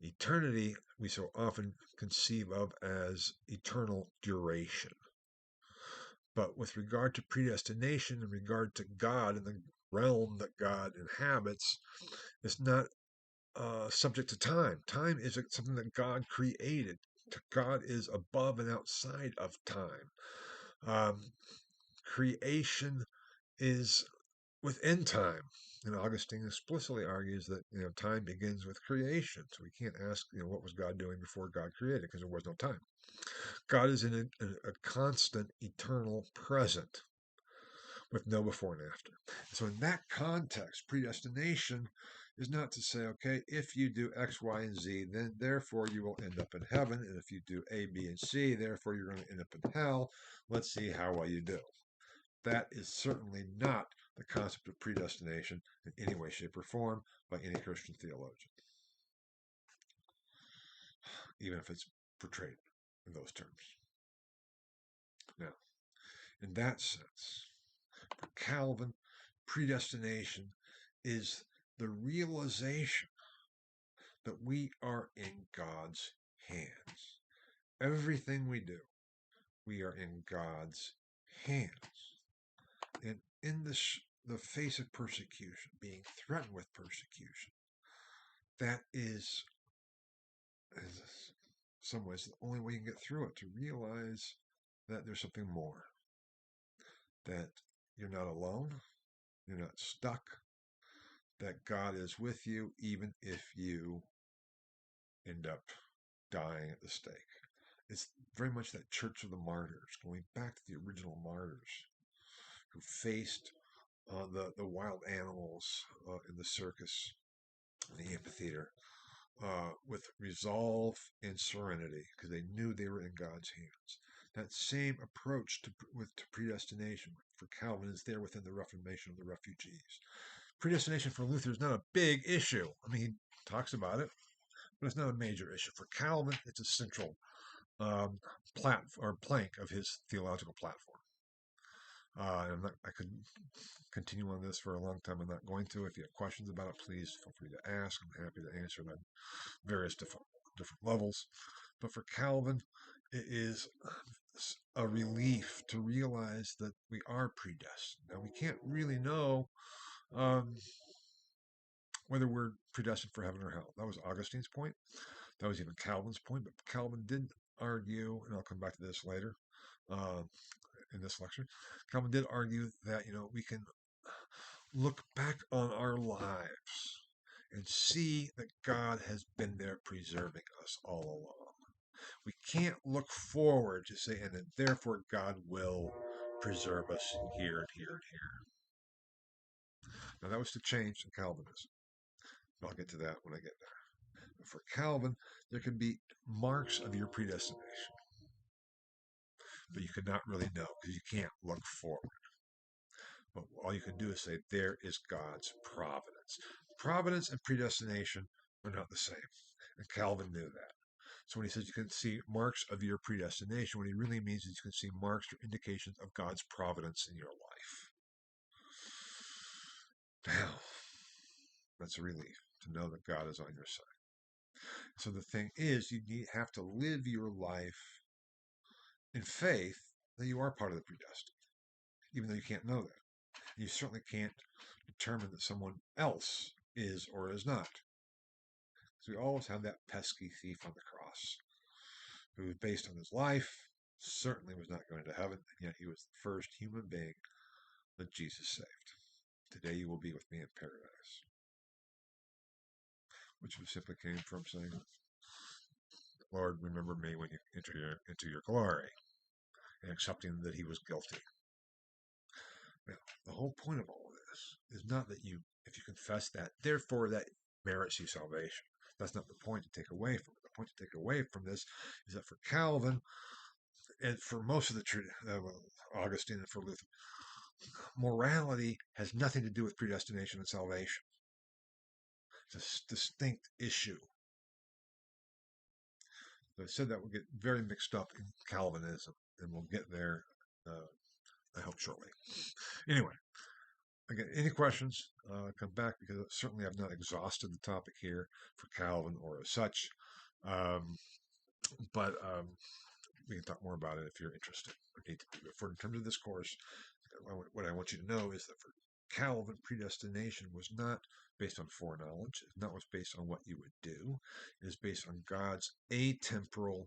A: Eternity we so often conceive of as eternal duration. But with regard to predestination, in regard to God and the realm that God inhabits, it's not subject to time. Time is something that God created. God is above and outside of time. Creation is within time. And Augustine explicitly argues that time begins with creation. So we can't ask what was God doing before God created, because there was no time. God is in a constant, eternal present with no before and after. So in that context, predestination is not to say, okay, if you do X, Y, and Z, then therefore you will end up in heaven. And if you do A, B, and C, therefore you're going to end up in hell. Let's see how well you do. That is certainly not the concept of predestination in any way, shape, or form by any Christian theologian, even if it's portrayed in those terms. Now, in that sense, for Calvin, predestination is the realization that we are in God's hands. Everything we do, we are in God's hands. And in the face of persecution, being threatened with persecution, that is, in some ways, the only way you can get through it, to realize that there's something more, that you're not alone, you're not stuck, that God is with you even if you end up dying at the stake. It's very much that Church of the Martyrs, going back to the original martyrs who faced the wild animals in the circus, in the amphitheater, with resolve and serenity, because they knew they were in God's hands. That same approach to predestination for Calvin is there within the Reformation of the refugees. Predestination for Luther is not a big issue. I mean, he talks about it, but it's not a major issue. For Calvin, it's a central plank of his theological platform. I could continue on this for a long time. I'm not going to. If you have questions about it, please feel free to ask. I'm happy to answer them at various different levels. But for Calvin, it is a relief to realize that we are predestined. Now, we can't really know whether we're predestined for heaven or hell. That was Augustine's point. That was even Calvin's point. But Calvin did argue, and I'll come back to this later in this lecture. Calvin did argue that we can look back on our lives and see that God has been there preserving us all along. We can't look forward to say, and then therefore God will preserve us here and here and here. Now that was the change in Calvinism. I'll get to that when I get there. But for Calvin, there can be marks of your predestination, but you cannot really know because you can't look forward. But all you can do is say, there is God's providence. Providence and predestination are not the same. And Calvin knew that. So when he says you can see marks of your predestination, what he really means is you can see marks or indications of God's providence in your life. Now, that's a relief to know that God is on your side. So the thing is, you have to live your life in faith that you are part of the predestined, even though you can't know that. You certainly can't determine that someone else is or is not. Because we always have that pesky thief on the cross who is based on his life,
B: certainly was not going to heaven, and yet he was the first human being that Jesus saved. Today you will be with me in paradise, which simply came from saying, Lord, remember me when you enter into your glory, and accepting that he was guilty. Now, the whole point of all of this is not that if you confess that, therefore that merits you salvation. That's not the point to take away from it. The point to take away from this is that for Calvin, and for most of Augustine and for Luther, morality has nothing to do with predestination and salvation. It's a distinct issue. As I said, that will get very mixed up in Calvinism, and we'll get there, I hope, shortly. Anyway, again, any questions, come back, because certainly I've not exhausted the topic here for Calvin or as such. Um, but we can talk more about it if you're interested. For in terms of this course, what I want you to know is that for Calvin, predestination was not based on foreknowledge. It's not what's based on what you would do. It is based on God's atemporal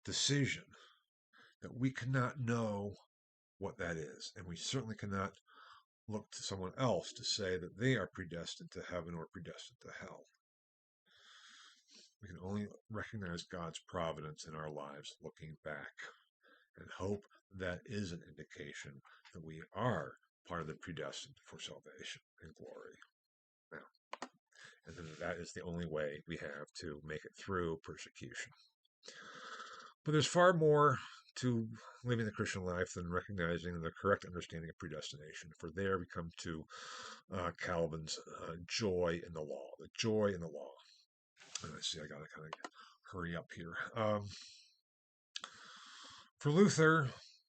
B: decision that we cannot know what that is, and we certainly cannot look to someone else to say that they are predestined to heaven or predestined to hell. We can only recognize God's providence in our lives looking back and hope that is an indication that we are part of the predestined for salvation and glory. Now, and then that is the only way we have to make it through persecution. But there's far more to living the Christian life than recognizing the correct understanding of predestination. For there we come to Calvin's joy in the law, the joy in the law. And I see I got to kind of hurry up here. For Luther,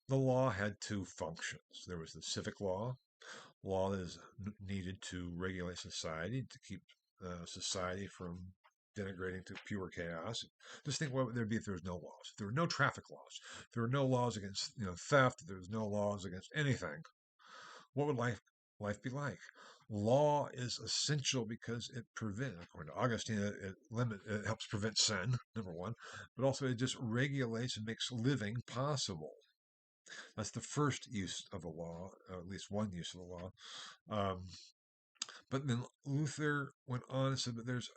B: the law had two functions. There was the civic law that is needed to regulate society, to keep society from denigrating to pure chaos. Just think what would there be if there was no laws. If there were no traffic laws, if there were no laws against theft, if there was no laws against anything, what would life be like? Law is essential because it prevents, according to Augustine, it helps prevent sin, number one, but also it just regulates and makes living possible. That's the first use of a law, at least one use of the law. But then Luther went on and said that there's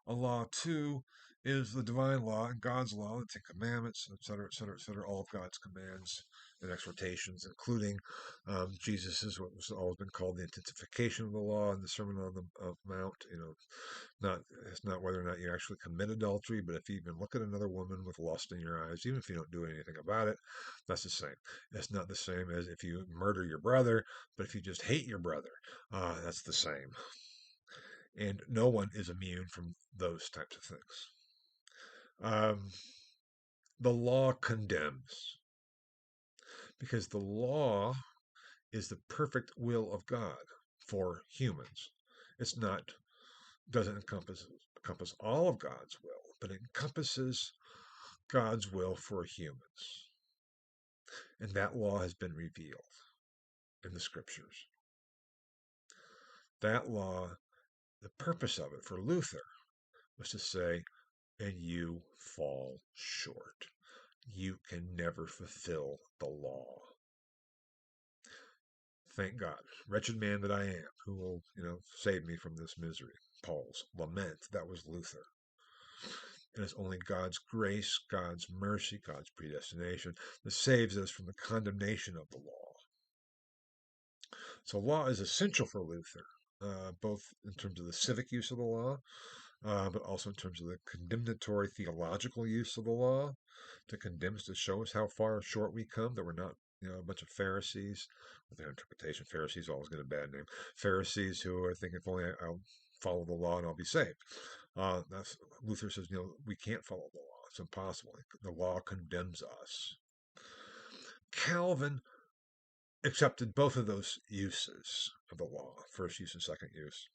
B: a law too, is the divine law and God's law, the Ten Commandments, etc., etc., etc., all of God's commands and exhortations, including Jesus's what was always been called the intensification of the law and the Sermon on the Mount. It's not whether or not you actually commit adultery, but if you even look at another woman with lust in your eyes, even if you don't do anything about it, that's the same. It's not the same as if you murder your brother, but if you just hate your brother, that's the same. And no one is immune from those types of things. The law condemns, because the law is the perfect will of God for humans. It's not doesn't encompass all of God's will, but it encompasses God's will for humans. And that law has been revealed in the scriptures. That law, the purpose of it for Luther was to say, and you fall short. You can never fulfill the law. Thank God, wretched man that I am, who will, save me from this misery. Paul's lament, that was Luther. And it's only God's grace, God's mercy, God's predestination that saves us from the condemnation of the law. So law is essential for Luther, both in terms of the civic use of the law, but also in terms of the condemnatory theological use of the law, to condemn us, to show us how far short we come, that we're not a bunch of Pharisees with their interpretation. Pharisees always get a bad name. Pharisees who are thinking, if only I'll follow the law and I'll be saved. That's Luther says, we can't follow the law. It's impossible. The law condemns us. Calvin accepted both of those uses of the law, first use and second use.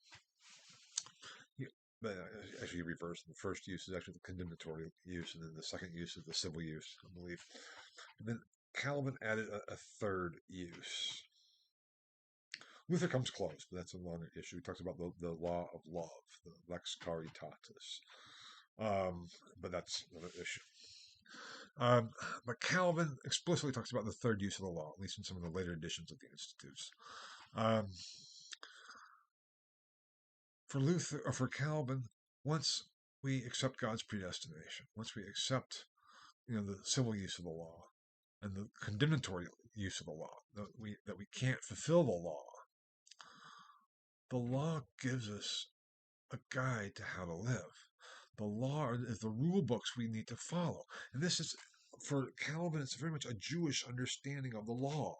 B: But actually, reverse. The first use is actually the condemnatory use, and then the second use is the civil use, I believe. And then Calvin added a third use. Luther comes close, but that's a longer issue. He talks about the law of love, the lex caritatis. But that's another issue. Um, but Calvin explicitly talks about the third use of the law, at least in some of the later editions of the Institutes. Um, for Luther or for Calvin, once we accept God's predestination, once we accept the civil use of the law and the condemnatory use of the law, that we can't fulfill the law gives us a guide to how to live. The law is the rule books we need to follow. And this is, for Calvin, it's very much a Jewish understanding of the law.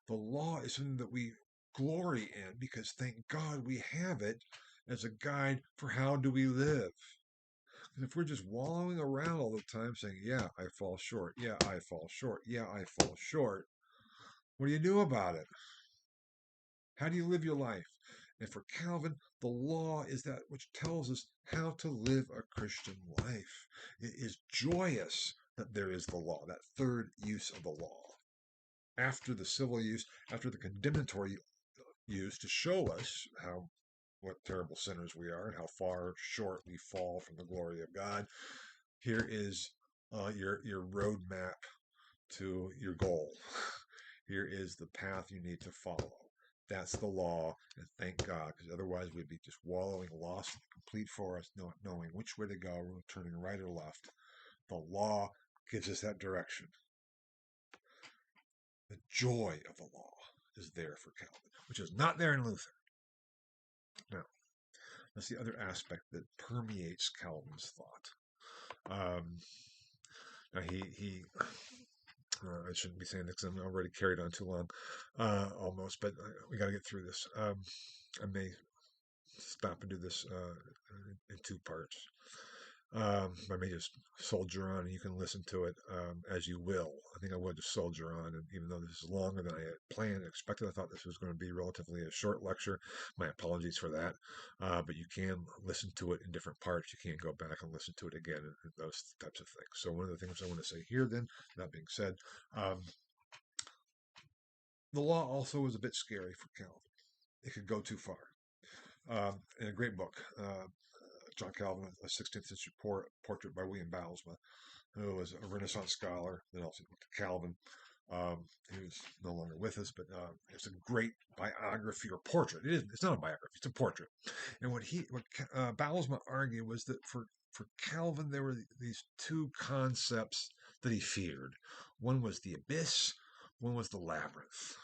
B: The law is something that we glory in because thank God we have it as a guide for how do we live. And if we're just wallowing around all the time saying, yeah, I fall short, yeah, I fall short, yeah, I fall short, what do you do about it? How do you live your life? And for Calvin, the law is that which tells us how to live a Christian life. It is joyous that there is the law, that third use of the law. After the civil use, after the condemnatory use to show us what terrible sinners we are and how far short we fall from the glory of God, here is your roadmap to your goal. Here is the path you need to follow. That's the law, and thank God, because otherwise we'd be just wallowing lost in the complete forest, not knowing which way to go, turning right or left. The law gives us that direction. The joy of the law is there for Calvin, which is not there in Luther. Now, that's the other aspect that permeates Calvin's thought. Now I shouldn't be saying this because I'm already carried on too long, almost, but we got to get through this. I may stop and do this in two parts. I may just soldier on, and you can listen to it as you will. I think I would just soldier on, and even though this is longer than I had planned and expected, I thought this was going to be relatively a short lecture. My apologies for that. But you can listen to it in different parts. You can go back and listen to it again, and those types of things. So one of the things I want to say here, then, that being said, the law also was a bit scary for Calvin. It could go too far. In a great book, John Calvin, a 16th century portrait by William Bowsma, who was a Renaissance scholar, then also looked at Calvin. He was no longer with us, but it's a great biography or portrait. It's not a biography; it's a portrait. And what Bowsma argued was that for Calvin, there were these two concepts that he feared. One was the abyss. One was the labyrinth.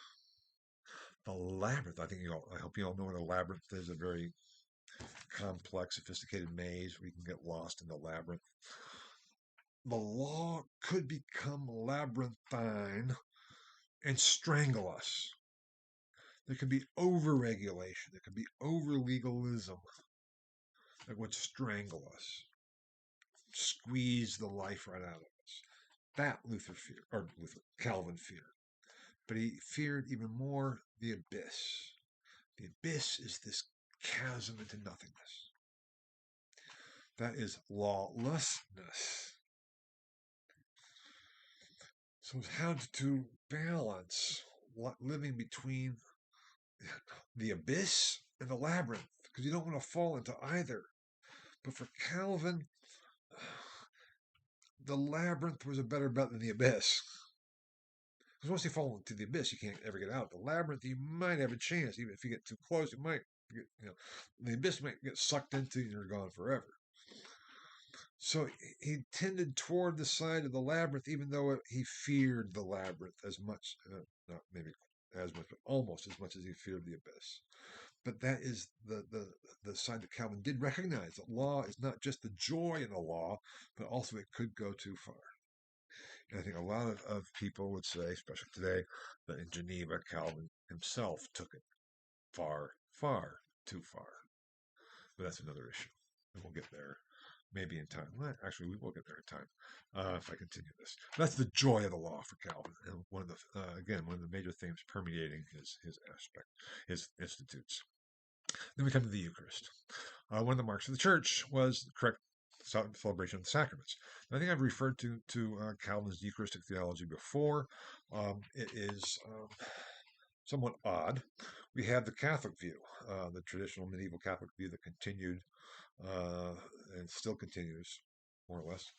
B: The labyrinth. I hope you all know what a labyrinth is. A very complex, sophisticated maze where you can get lost in the labyrinth. The law could become labyrinthine and strangle us. There could be over-regulation. There could be over-legalism that would strangle us, squeeze the life right out of us. That Calvin feared. But he feared even more the abyss. The abyss is this chasm into nothingness. That is lawlessness. So it's how to balance living between the abyss and the labyrinth, because you don't want to fall into either. But for Calvin, the labyrinth was a better bet than the abyss. Because once you fall into the abyss, you can't ever get out. The labyrinth, you might have a chance. Even if you get too close, you might the abyss might get sucked into you and you're gone forever. So he tended toward the side of the labyrinth, even though he feared the labyrinth as much, not maybe as much, but almost as much as he feared the abyss. But that is the side that Calvin did recognize, that law is not just the joy in the law, but also it could go too far. And I think a lot of people would say, especially today, that in Geneva, Calvin himself took it far, far too far. But that's another issue, and we'll get there maybe in time. Well, actually, we will get there in time if I continue this. That's the joy of the law for Calvin, and one of the major themes permeating his aspect, his institutes. Then we come to the Eucharist. One of the marks of the church was the correct celebration of the sacraments. And I think I've referred to Calvin's Eucharistic theology before. It is somewhat odd. We have the Catholic view, the traditional medieval Catholic view that continued and still continues, more or less,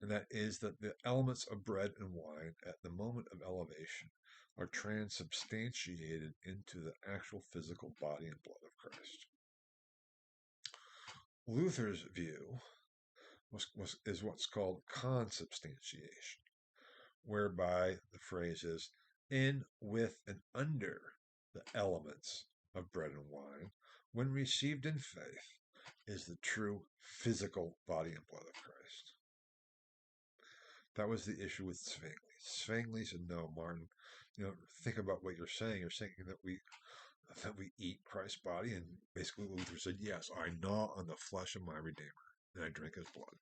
B: and that is that the elements of bread and wine at the moment of elevation are transubstantiated into the actual physical body and blood of Christ. Luther's view is what's called consubstantiation, whereby the phrase is in, with, and under the elements of bread and wine, when received in faith, is the true physical body and blood of Christ. That was the issue with Zwingli. Zwingli said, no, Martin, think about what you're saying. You're saying that we eat Christ's body, and basically Luther said, yes, I gnaw on the flesh of my Redeemer, and I drink his blood.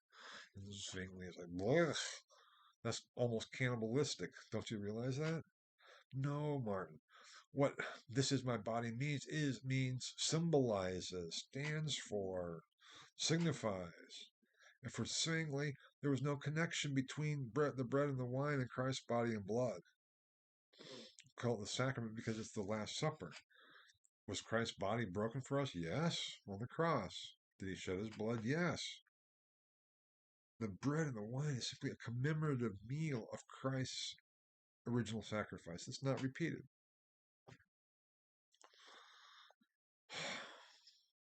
B: And Zwingli is like, blech, that's almost cannibalistic. Don't you realize that? No, Martin. What this is my body means symbolizes, stands for, signifies. And for Zwingli, there was no connection between the bread and the wine and Christ's body and blood. Call it the sacrament because it's the Last Supper. Was Christ's body broken for us? Yes, on the cross. Did he shed his blood? Yes. The bread and the wine is simply a commemorative meal of Christ's original sacrifice. It's not repeated.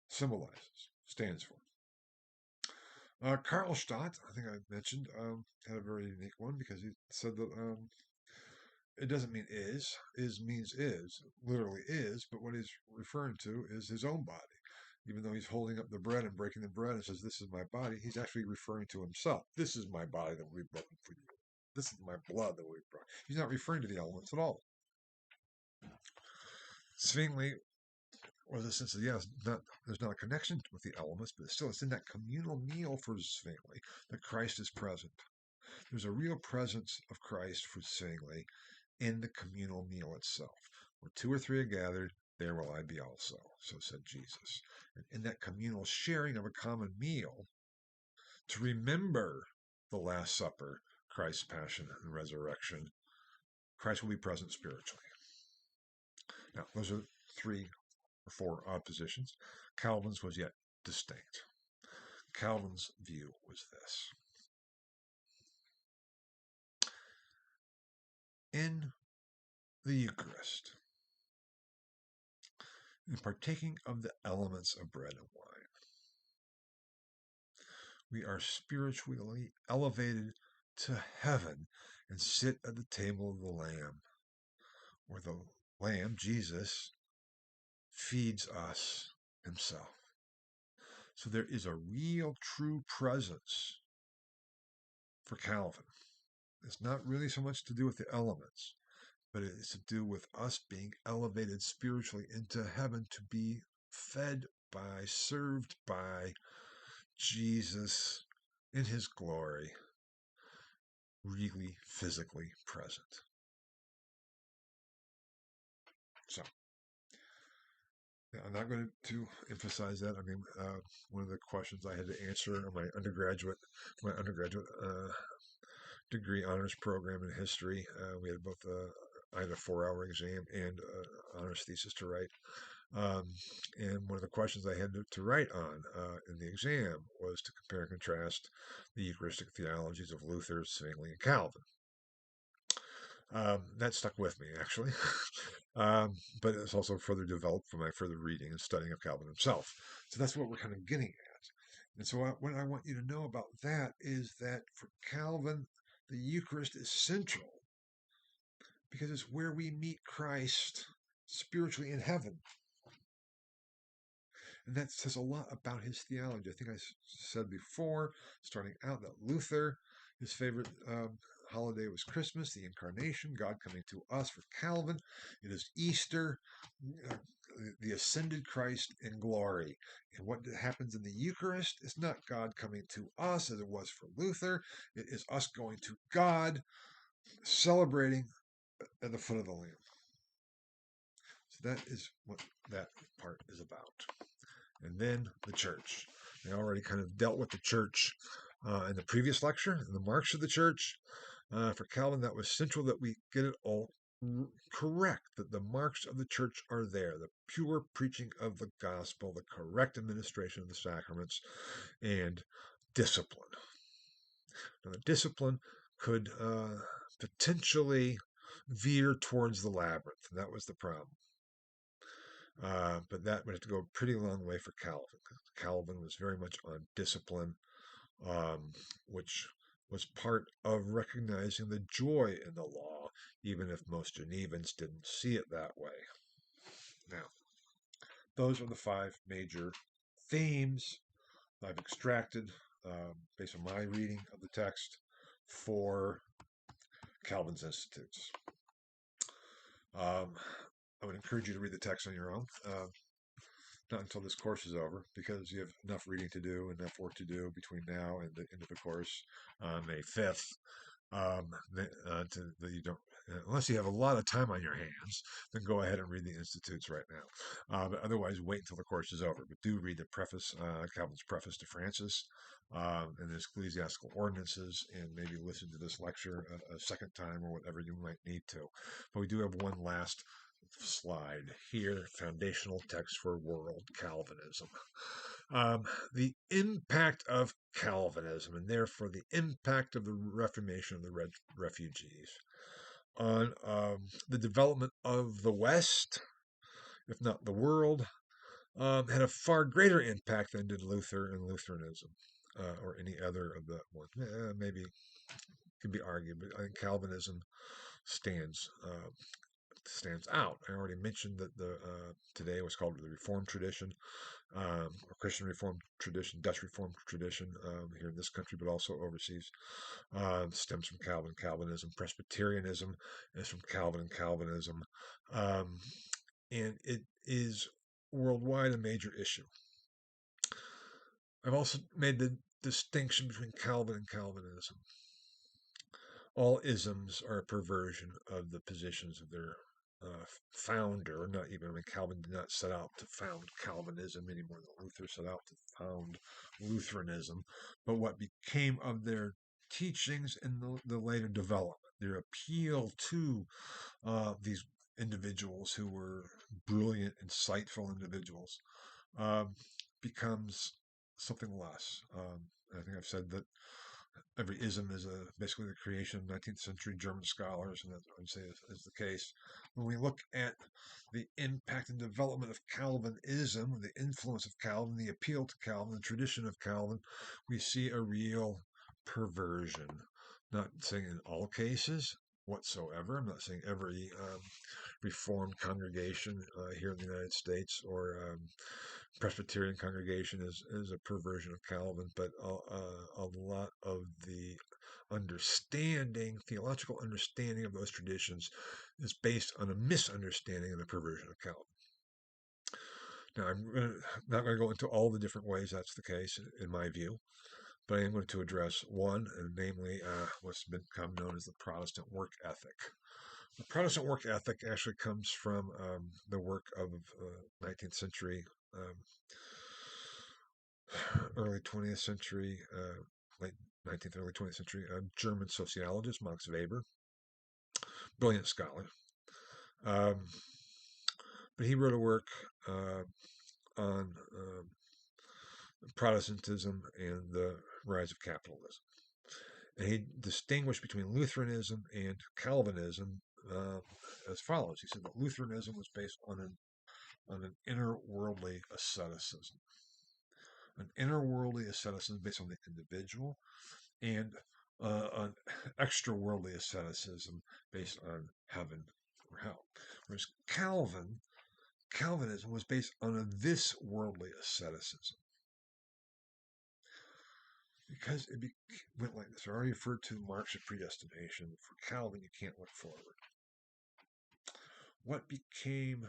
B: Symbolizes, stands for. Karl Stott, I think I mentioned, had a very unique one because he said that it doesn't mean is. Is means is, literally is, but what he's referring to is his own body. Even though he's holding up the bread and breaking the bread and says, this is my body, he's actually referring to himself. This is my body that will be broken for you. This is my blood that will be broken. He's not referring to the elements at all. Zwingli was a sense of, yes, there's not a connection with the elements, but still it's in that communal meal for Zwingli that Christ is present. There's a real presence of Christ for Zwingli in the communal meal itself. Where 2 or 3 are gathered, there will I be also, so said Jesus. And in that communal sharing of a common meal, to remember the Last Supper, Christ's passion and resurrection, Christ will be present spiritually. Now, those are 3 or 4 odd positions. Calvin's was yet distinct. Calvin's view was this. In the Eucharist, in partaking of the elements of bread and wine, we are spiritually elevated to heaven and sit at the table of the Lamb, where the Lamb, Jesus, feeds us himself. So there is a real, true presence for Calvin. It's not really so much to do with the elements, but it is to do with us being elevated spiritually into heaven to be fed by, served by Jesus in his glory, really physically present. So, I'm not going to emphasize that. I mean, one of the questions I had to answer in my undergraduate degree honors program in history, we had both I had a 4-hour exam and honors thesis to write. And one of the questions I had to write on in the exam was to compare and contrast the Eucharistic theologies of Luther, Zwingli, and Calvin. That stuck with me, actually. But it's also further developed from my further reading and studying of Calvin himself. So that's what we're kind of getting at. And so what I want you to know about that is that for Calvin, the Eucharist is central because it's where we meet Christ spiritually in heaven. And that says a lot about his theology. I think I said before, starting out, that Luther, his favorite holiday was Christmas, the Incarnation, God coming to us. For Calvin, it is Easter, the ascended Christ in glory. And what happens in the Eucharist is not God coming to us as it was for Luther. It is us going to God, celebrating at the foot of the Lamb. So that is what that part is about. And then the church. I already kind of dealt with the church in the previous lecture, and the marks of the church. For Calvin, that was central that we get it all correct, that the marks of the church are there, the pure preaching of the gospel, the correct administration of the sacraments, and discipline. Now, the discipline could potentially veer towards the labyrinth. That was the problem. But that would have to go a pretty long way for Calvin. Calvin was very much on discipline, which was part of recognizing the joy in the law, even if most Genevans didn't see it that way. Now, those are the 5 major themes I've extracted based on my reading of the text for Calvin's Institutes. I would encourage you to read the text on your own, not until this course is over, because you have enough reading to do, enough work to do between now and the end of the course on May 5th. You don't, unless you have a lot of time on your hands, then go ahead and read the Institutes right now. But otherwise, wait until the course is over. But do read the preface, Calvin's preface to Francis, and the ecclesiastical ordinances, and maybe listen to this lecture a second time or whatever you might need to. But we do have one last slide here, foundational text for world Calvinism. The impact of Calvinism, and therefore the impact of the Reformation of the refugees on the development of the West, if not the world, had a far greater impact than did Luther and Lutheranism, or any other of the ones. Maybe could be argued, but I think Calvinism stands out. I already mentioned that today was called the Reformed tradition, or Christian Reformed tradition, Dutch Reformed tradition here in this country, but also overseas. Stems from Calvinism. Presbyterianism is from Calvin and Calvinism, and it is worldwide a major issue. I've also made the distinction between Calvin and Calvinism. All isms are a perversion of the positions of their founder. Not even, Calvin did not set out to found Calvinism any more than Luther set out to found Lutheranism. But what became of their teachings in the later development, their appeal to these individuals who were brilliant, insightful individuals, becomes something less. I think I've said that every ism is basically the creation of 19th century German scholars, and that I would say is the case. When we look at the impact and development of Calvinism, the influence of Calvin, the appeal to Calvin, the tradition of Calvin, we see a real perversion. Not saying in all cases whatsoever. I'm not saying every Reformed congregation here in the United States or Presbyterian congregation is a perversion of Calvin, but a lot of the theological understanding of those traditions is based on a misunderstanding of the perversion of Calvin. Now, I'm not going to go into all the different ways that's the case, in my view, but I am going to address one, and namely what's become known as the Protestant work ethic. The Protestant work ethic actually comes from the work of 19th century, early 20th century, late 19th, early 20th century German sociologist Max Weber, brilliant scholar. But he wrote a work on Protestantism and the rise of capitalism. And he distinguished between Lutheranism and Calvinism as follows. He said that Lutheranism was based on an inner worldly asceticism. An inner worldly asceticism based on the individual, and an extra worldly asceticism based on heaven or hell. Whereas Calvinism was based on a this worldly asceticism. Because it went like this. I already referred to Marx of predestination. For Calvin, you can't look forward. What became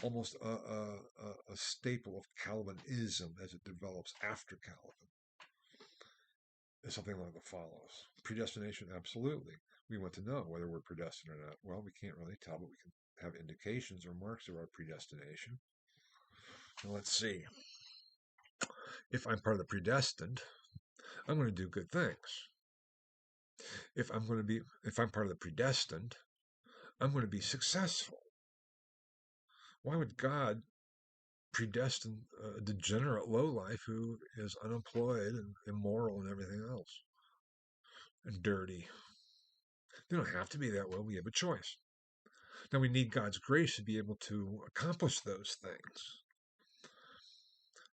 B: almost a staple of Calvinism as it develops after Calvin is something like the follows. Predestination, absolutely. We want to know whether we're predestined or not. Well, we can't really tell, but we can have indications or marks of our predestination. Now, let's see. If I'm part of the predestined, I'm going to do good things. If I'm part of the predestined, I'm going to be successful. Why would God predestined degenerate lowlife who is unemployed and immoral and everything else and dirty. They don't have to be that way. We have a choice. Now we need God's grace to be able to accomplish those things.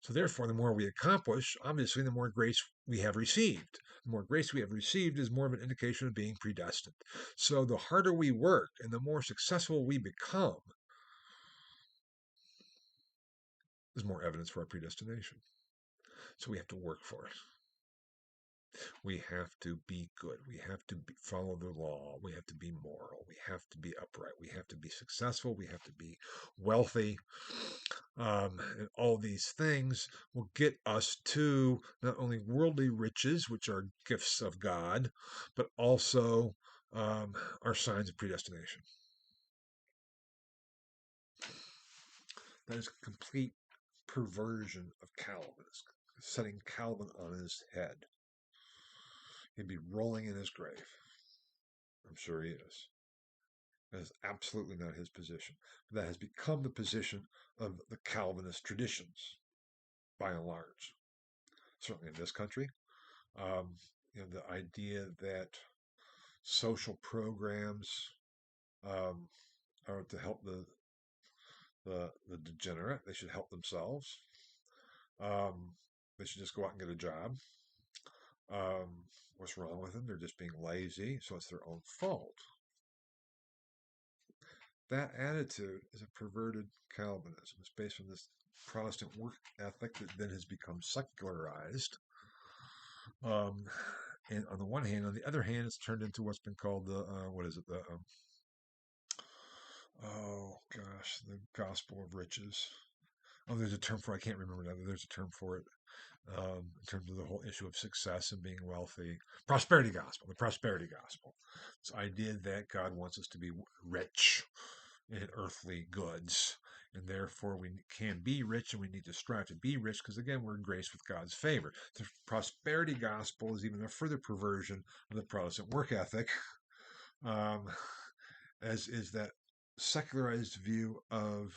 B: So therefore, the more we accomplish, obviously, the more grace we have received. The more grace we have received is more of an indication of being predestined. So the harder we work and the more successful we become is more evidence for our predestination. So we have to work for it. We have to be good. We have to follow the law. We have to be moral. We have to be upright. We have to be successful. We have to be wealthy. And all these things will get us to not only worldly riches, which are gifts of God, but also our signs of predestination. That is complete perversion of Calvinism, setting Calvin on his head. He'd be rolling in his grave. I'm sure he is. That is absolutely not his position. That has become the position of the Calvinist traditions, by and large. Certainly in this country. The idea that social programs are to help the degenerate. They should help themselves. They should just go out and get a job. What's wrong with them? They're just being lazy, so it's their own fault. That attitude is a perverted Calvinism. It's based on this Protestant work ethic that then has become secularized. And on the one hand, on the other hand, it's turned into what's been called the the gospel of riches. Oh, there's a term for it. I can't remember that. There's a term for it in terms of the whole issue of success and being wealthy. Prosperity gospel, the prosperity gospel. This idea that God wants us to be rich in earthly goods, and therefore we can be rich and we need to strive to be rich because, again, we're in grace with God's favor. The prosperity gospel is even a further perversion of the Protestant work ethic, as is that secularized view of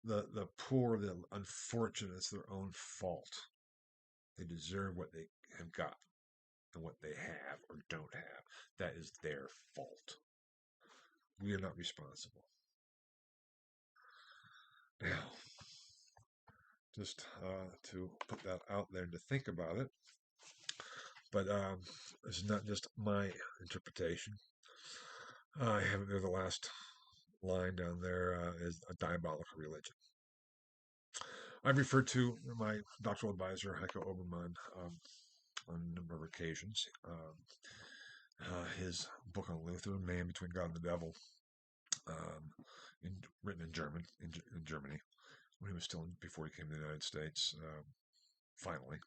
B: the poor, the unfortunate, it's their own fault. They deserve what they have got, and what they have or don't have. That is their fault. We are not responsible. Now, just to put that out there and to think about it, but this is not just my interpretation. I have it there. The last line down there is a diabolical religion. I've referred to my doctoral advisor, Heiko Obermann, on a number of occasions. His book on Luther, Man Between God and the Devil, written in German, in Germany, when he was still before he came to the United States. Finally,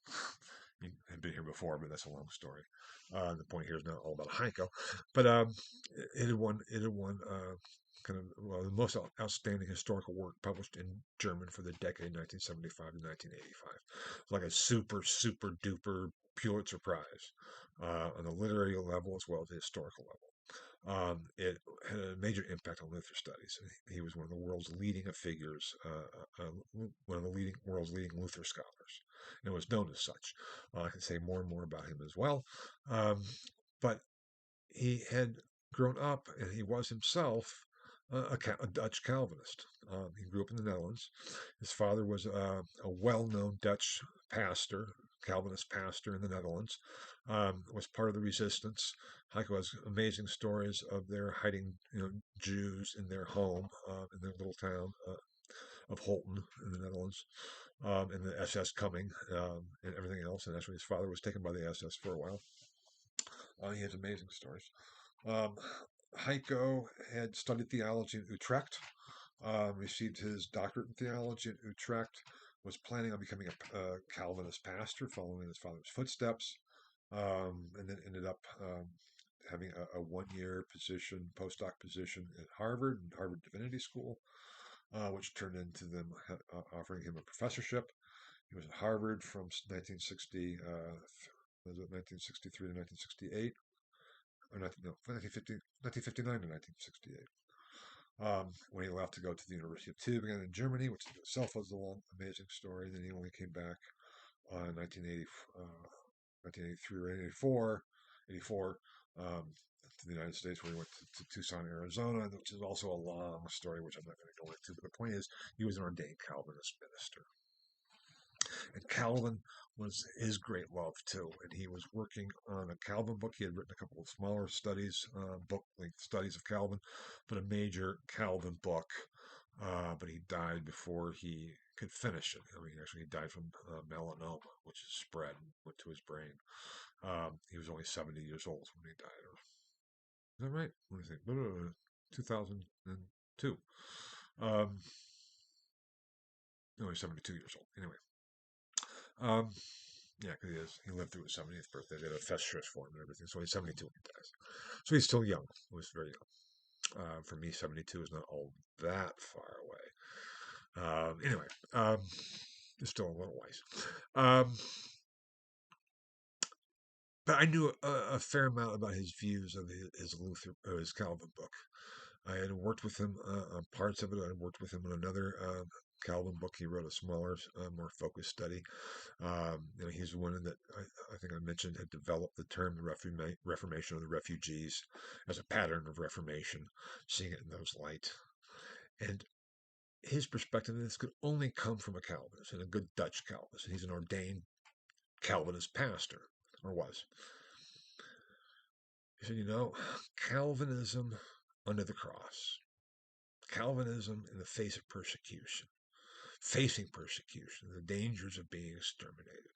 B: he had been here before, but that's a long story. The point here is not all about Heiko, but it had won the most outstanding historical work published in German for the decade 1975 to 1985. It's like a super duper Pulitzer Prize on the literary level as well as the historical level. It had a major impact on Luther studies. He was one of the world's leading figures, one of the world's leading Luther scholars, and was known as such. I can say more and more about him as well. But he had grown up, and he was himself a Dutch Calvinist. He grew up in the Netherlands. His father was a well-known Dutch pastor, Calvinist pastor in the Netherlands, was part of the resistance. Heiko has amazing stories of their hiding, Jews in their home in their little town of Holten in the Netherlands, and the SS coming and everything else. And actually, his father was taken by the SS for a while. He has amazing stories. Heiko had studied theology in Utrecht, received his doctorate in theology at Utrecht, was planning on becoming a Calvinist pastor, following his father's footsteps, and then ended up having a one-year position, postdoc position at Harvard and Harvard Divinity School, which turned into them offering him a professorship. He was at Harvard from 1963 to 1968, or 1959 to 1968. when he left to go to the University of Tübingen in Germany, which in itself was a long, amazing story. Then he only came back in 1983 or 84, to the United States, where he went to Tucson, Arizona, which is also a long story, which I'm not going to go into. But the point is, he was an ordained Calvinist minister. And Calvin was his great love too. And he was working on a Calvin book. He had written a couple of smaller studies, book-length studies of Calvin, but a major Calvin book. But he died before he could finish it. I mean, actually, he died from melanoma, which is spread and went to his brain. He was only 70 years old when he died. Is that right? Let me think. 2002. No, he's 72 years old. Anyway. Um, yeah, because he lived through his 70th birthday. They had a festschrift for him and everything. So he's 72 when he dies. So he's still young. He was very young. For me, 72 is not all that far away. Anyway, it's still a little ways. But I knew a fair amount about his views of his Calvin book. I had worked with him on parts of it. I worked with him on another Calvin book. He wrote a smaller, more focused study. He's the one that I think I mentioned had developed the term Reformation of the refugees as a pattern of Reformation, seeing it in those light. And his perspective on this could only come from a Calvinist, and a good Dutch Calvinist. And he's an ordained Calvinist pastor, or was. He said, Calvinism under the cross, Calvinism in the face of persecution, facing persecution, the dangers of being exterminated,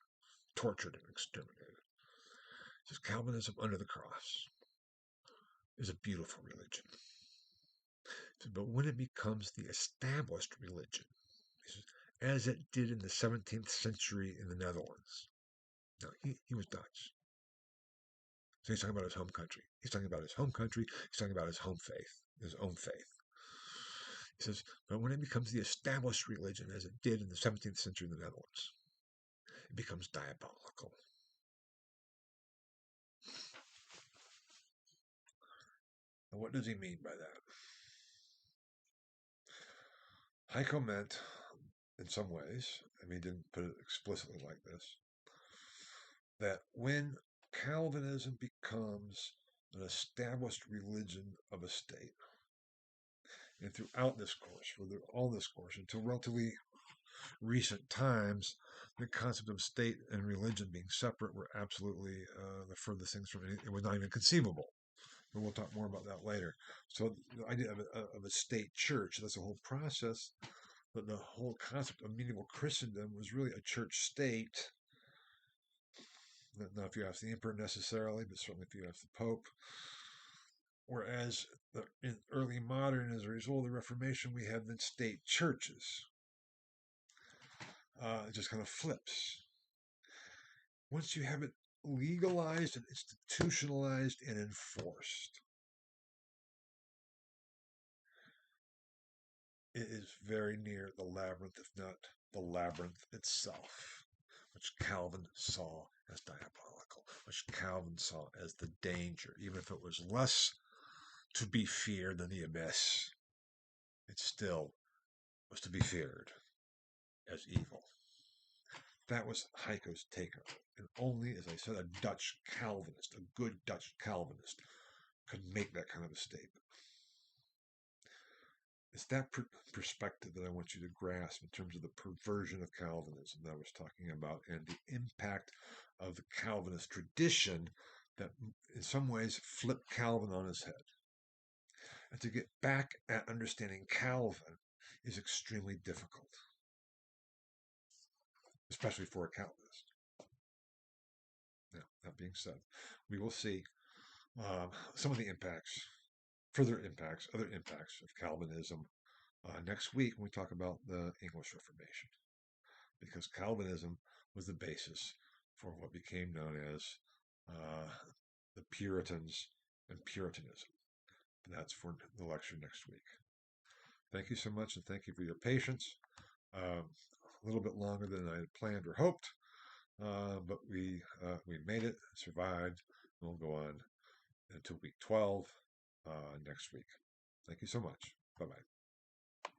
B: tortured and exterminated. He says Calvinism under the cross is a beautiful religion. But when it becomes the established religion, he says, as it did in the 17th century in the Netherlands. Now, he was Dutch. So he's talking about his home country. He's talking about his home country. He's talking about his home faith, his own faith. He says, but when it becomes the established religion, as it did in the 17th century in the Netherlands, it becomes diabolical. And what does he mean by that? Heiko meant, in some ways, I mean, he didn't put it explicitly like this, that when Calvinism becomes an established religion of a state, and throughout this course, all this course, until relatively recent times, the concept of state and religion being separate were absolutely the furthest things from it. It was not even conceivable. But we'll talk more about that later. So the idea of a state church, that's a whole process. But the whole concept of medieval Christendom was really a church state. Not if you ask the emperor necessarily, but certainly if you ask the Pope. Whereas in early modern, as a result of the Reformation, we have then state churches. It just kind of flips. Once you have it legalized and institutionalized and enforced, it is very near the labyrinth, if not the labyrinth itself, which Calvin saw as diabolical, which Calvin saw as the danger, even if it was less to be feared than the abyss. It still was to be feared as evil. That was Heiko's take on it. And only, as I said, a Dutch Calvinist, a good Dutch Calvinist, could make that kind of a statement. It's that perspective that I want you to grasp in terms of the perversion of Calvinism that I was talking about and the impact of the Calvinist tradition that in some ways flipped Calvin on his head. And to get back at understanding Calvin is extremely difficult, especially for a Calvinist. Now, that being said, we will see some of the impacts, other impacts of Calvinism next week when we talk about the English Reformation. Because Calvinism was the basis for what became known as the Puritans and Puritanism. And that's for the lecture next week. Thank you so much, and thank you for your patience. A little bit longer than I had planned or hoped, but we made it, survived. We'll go on until week 12 next week. Thank you so much. Bye bye.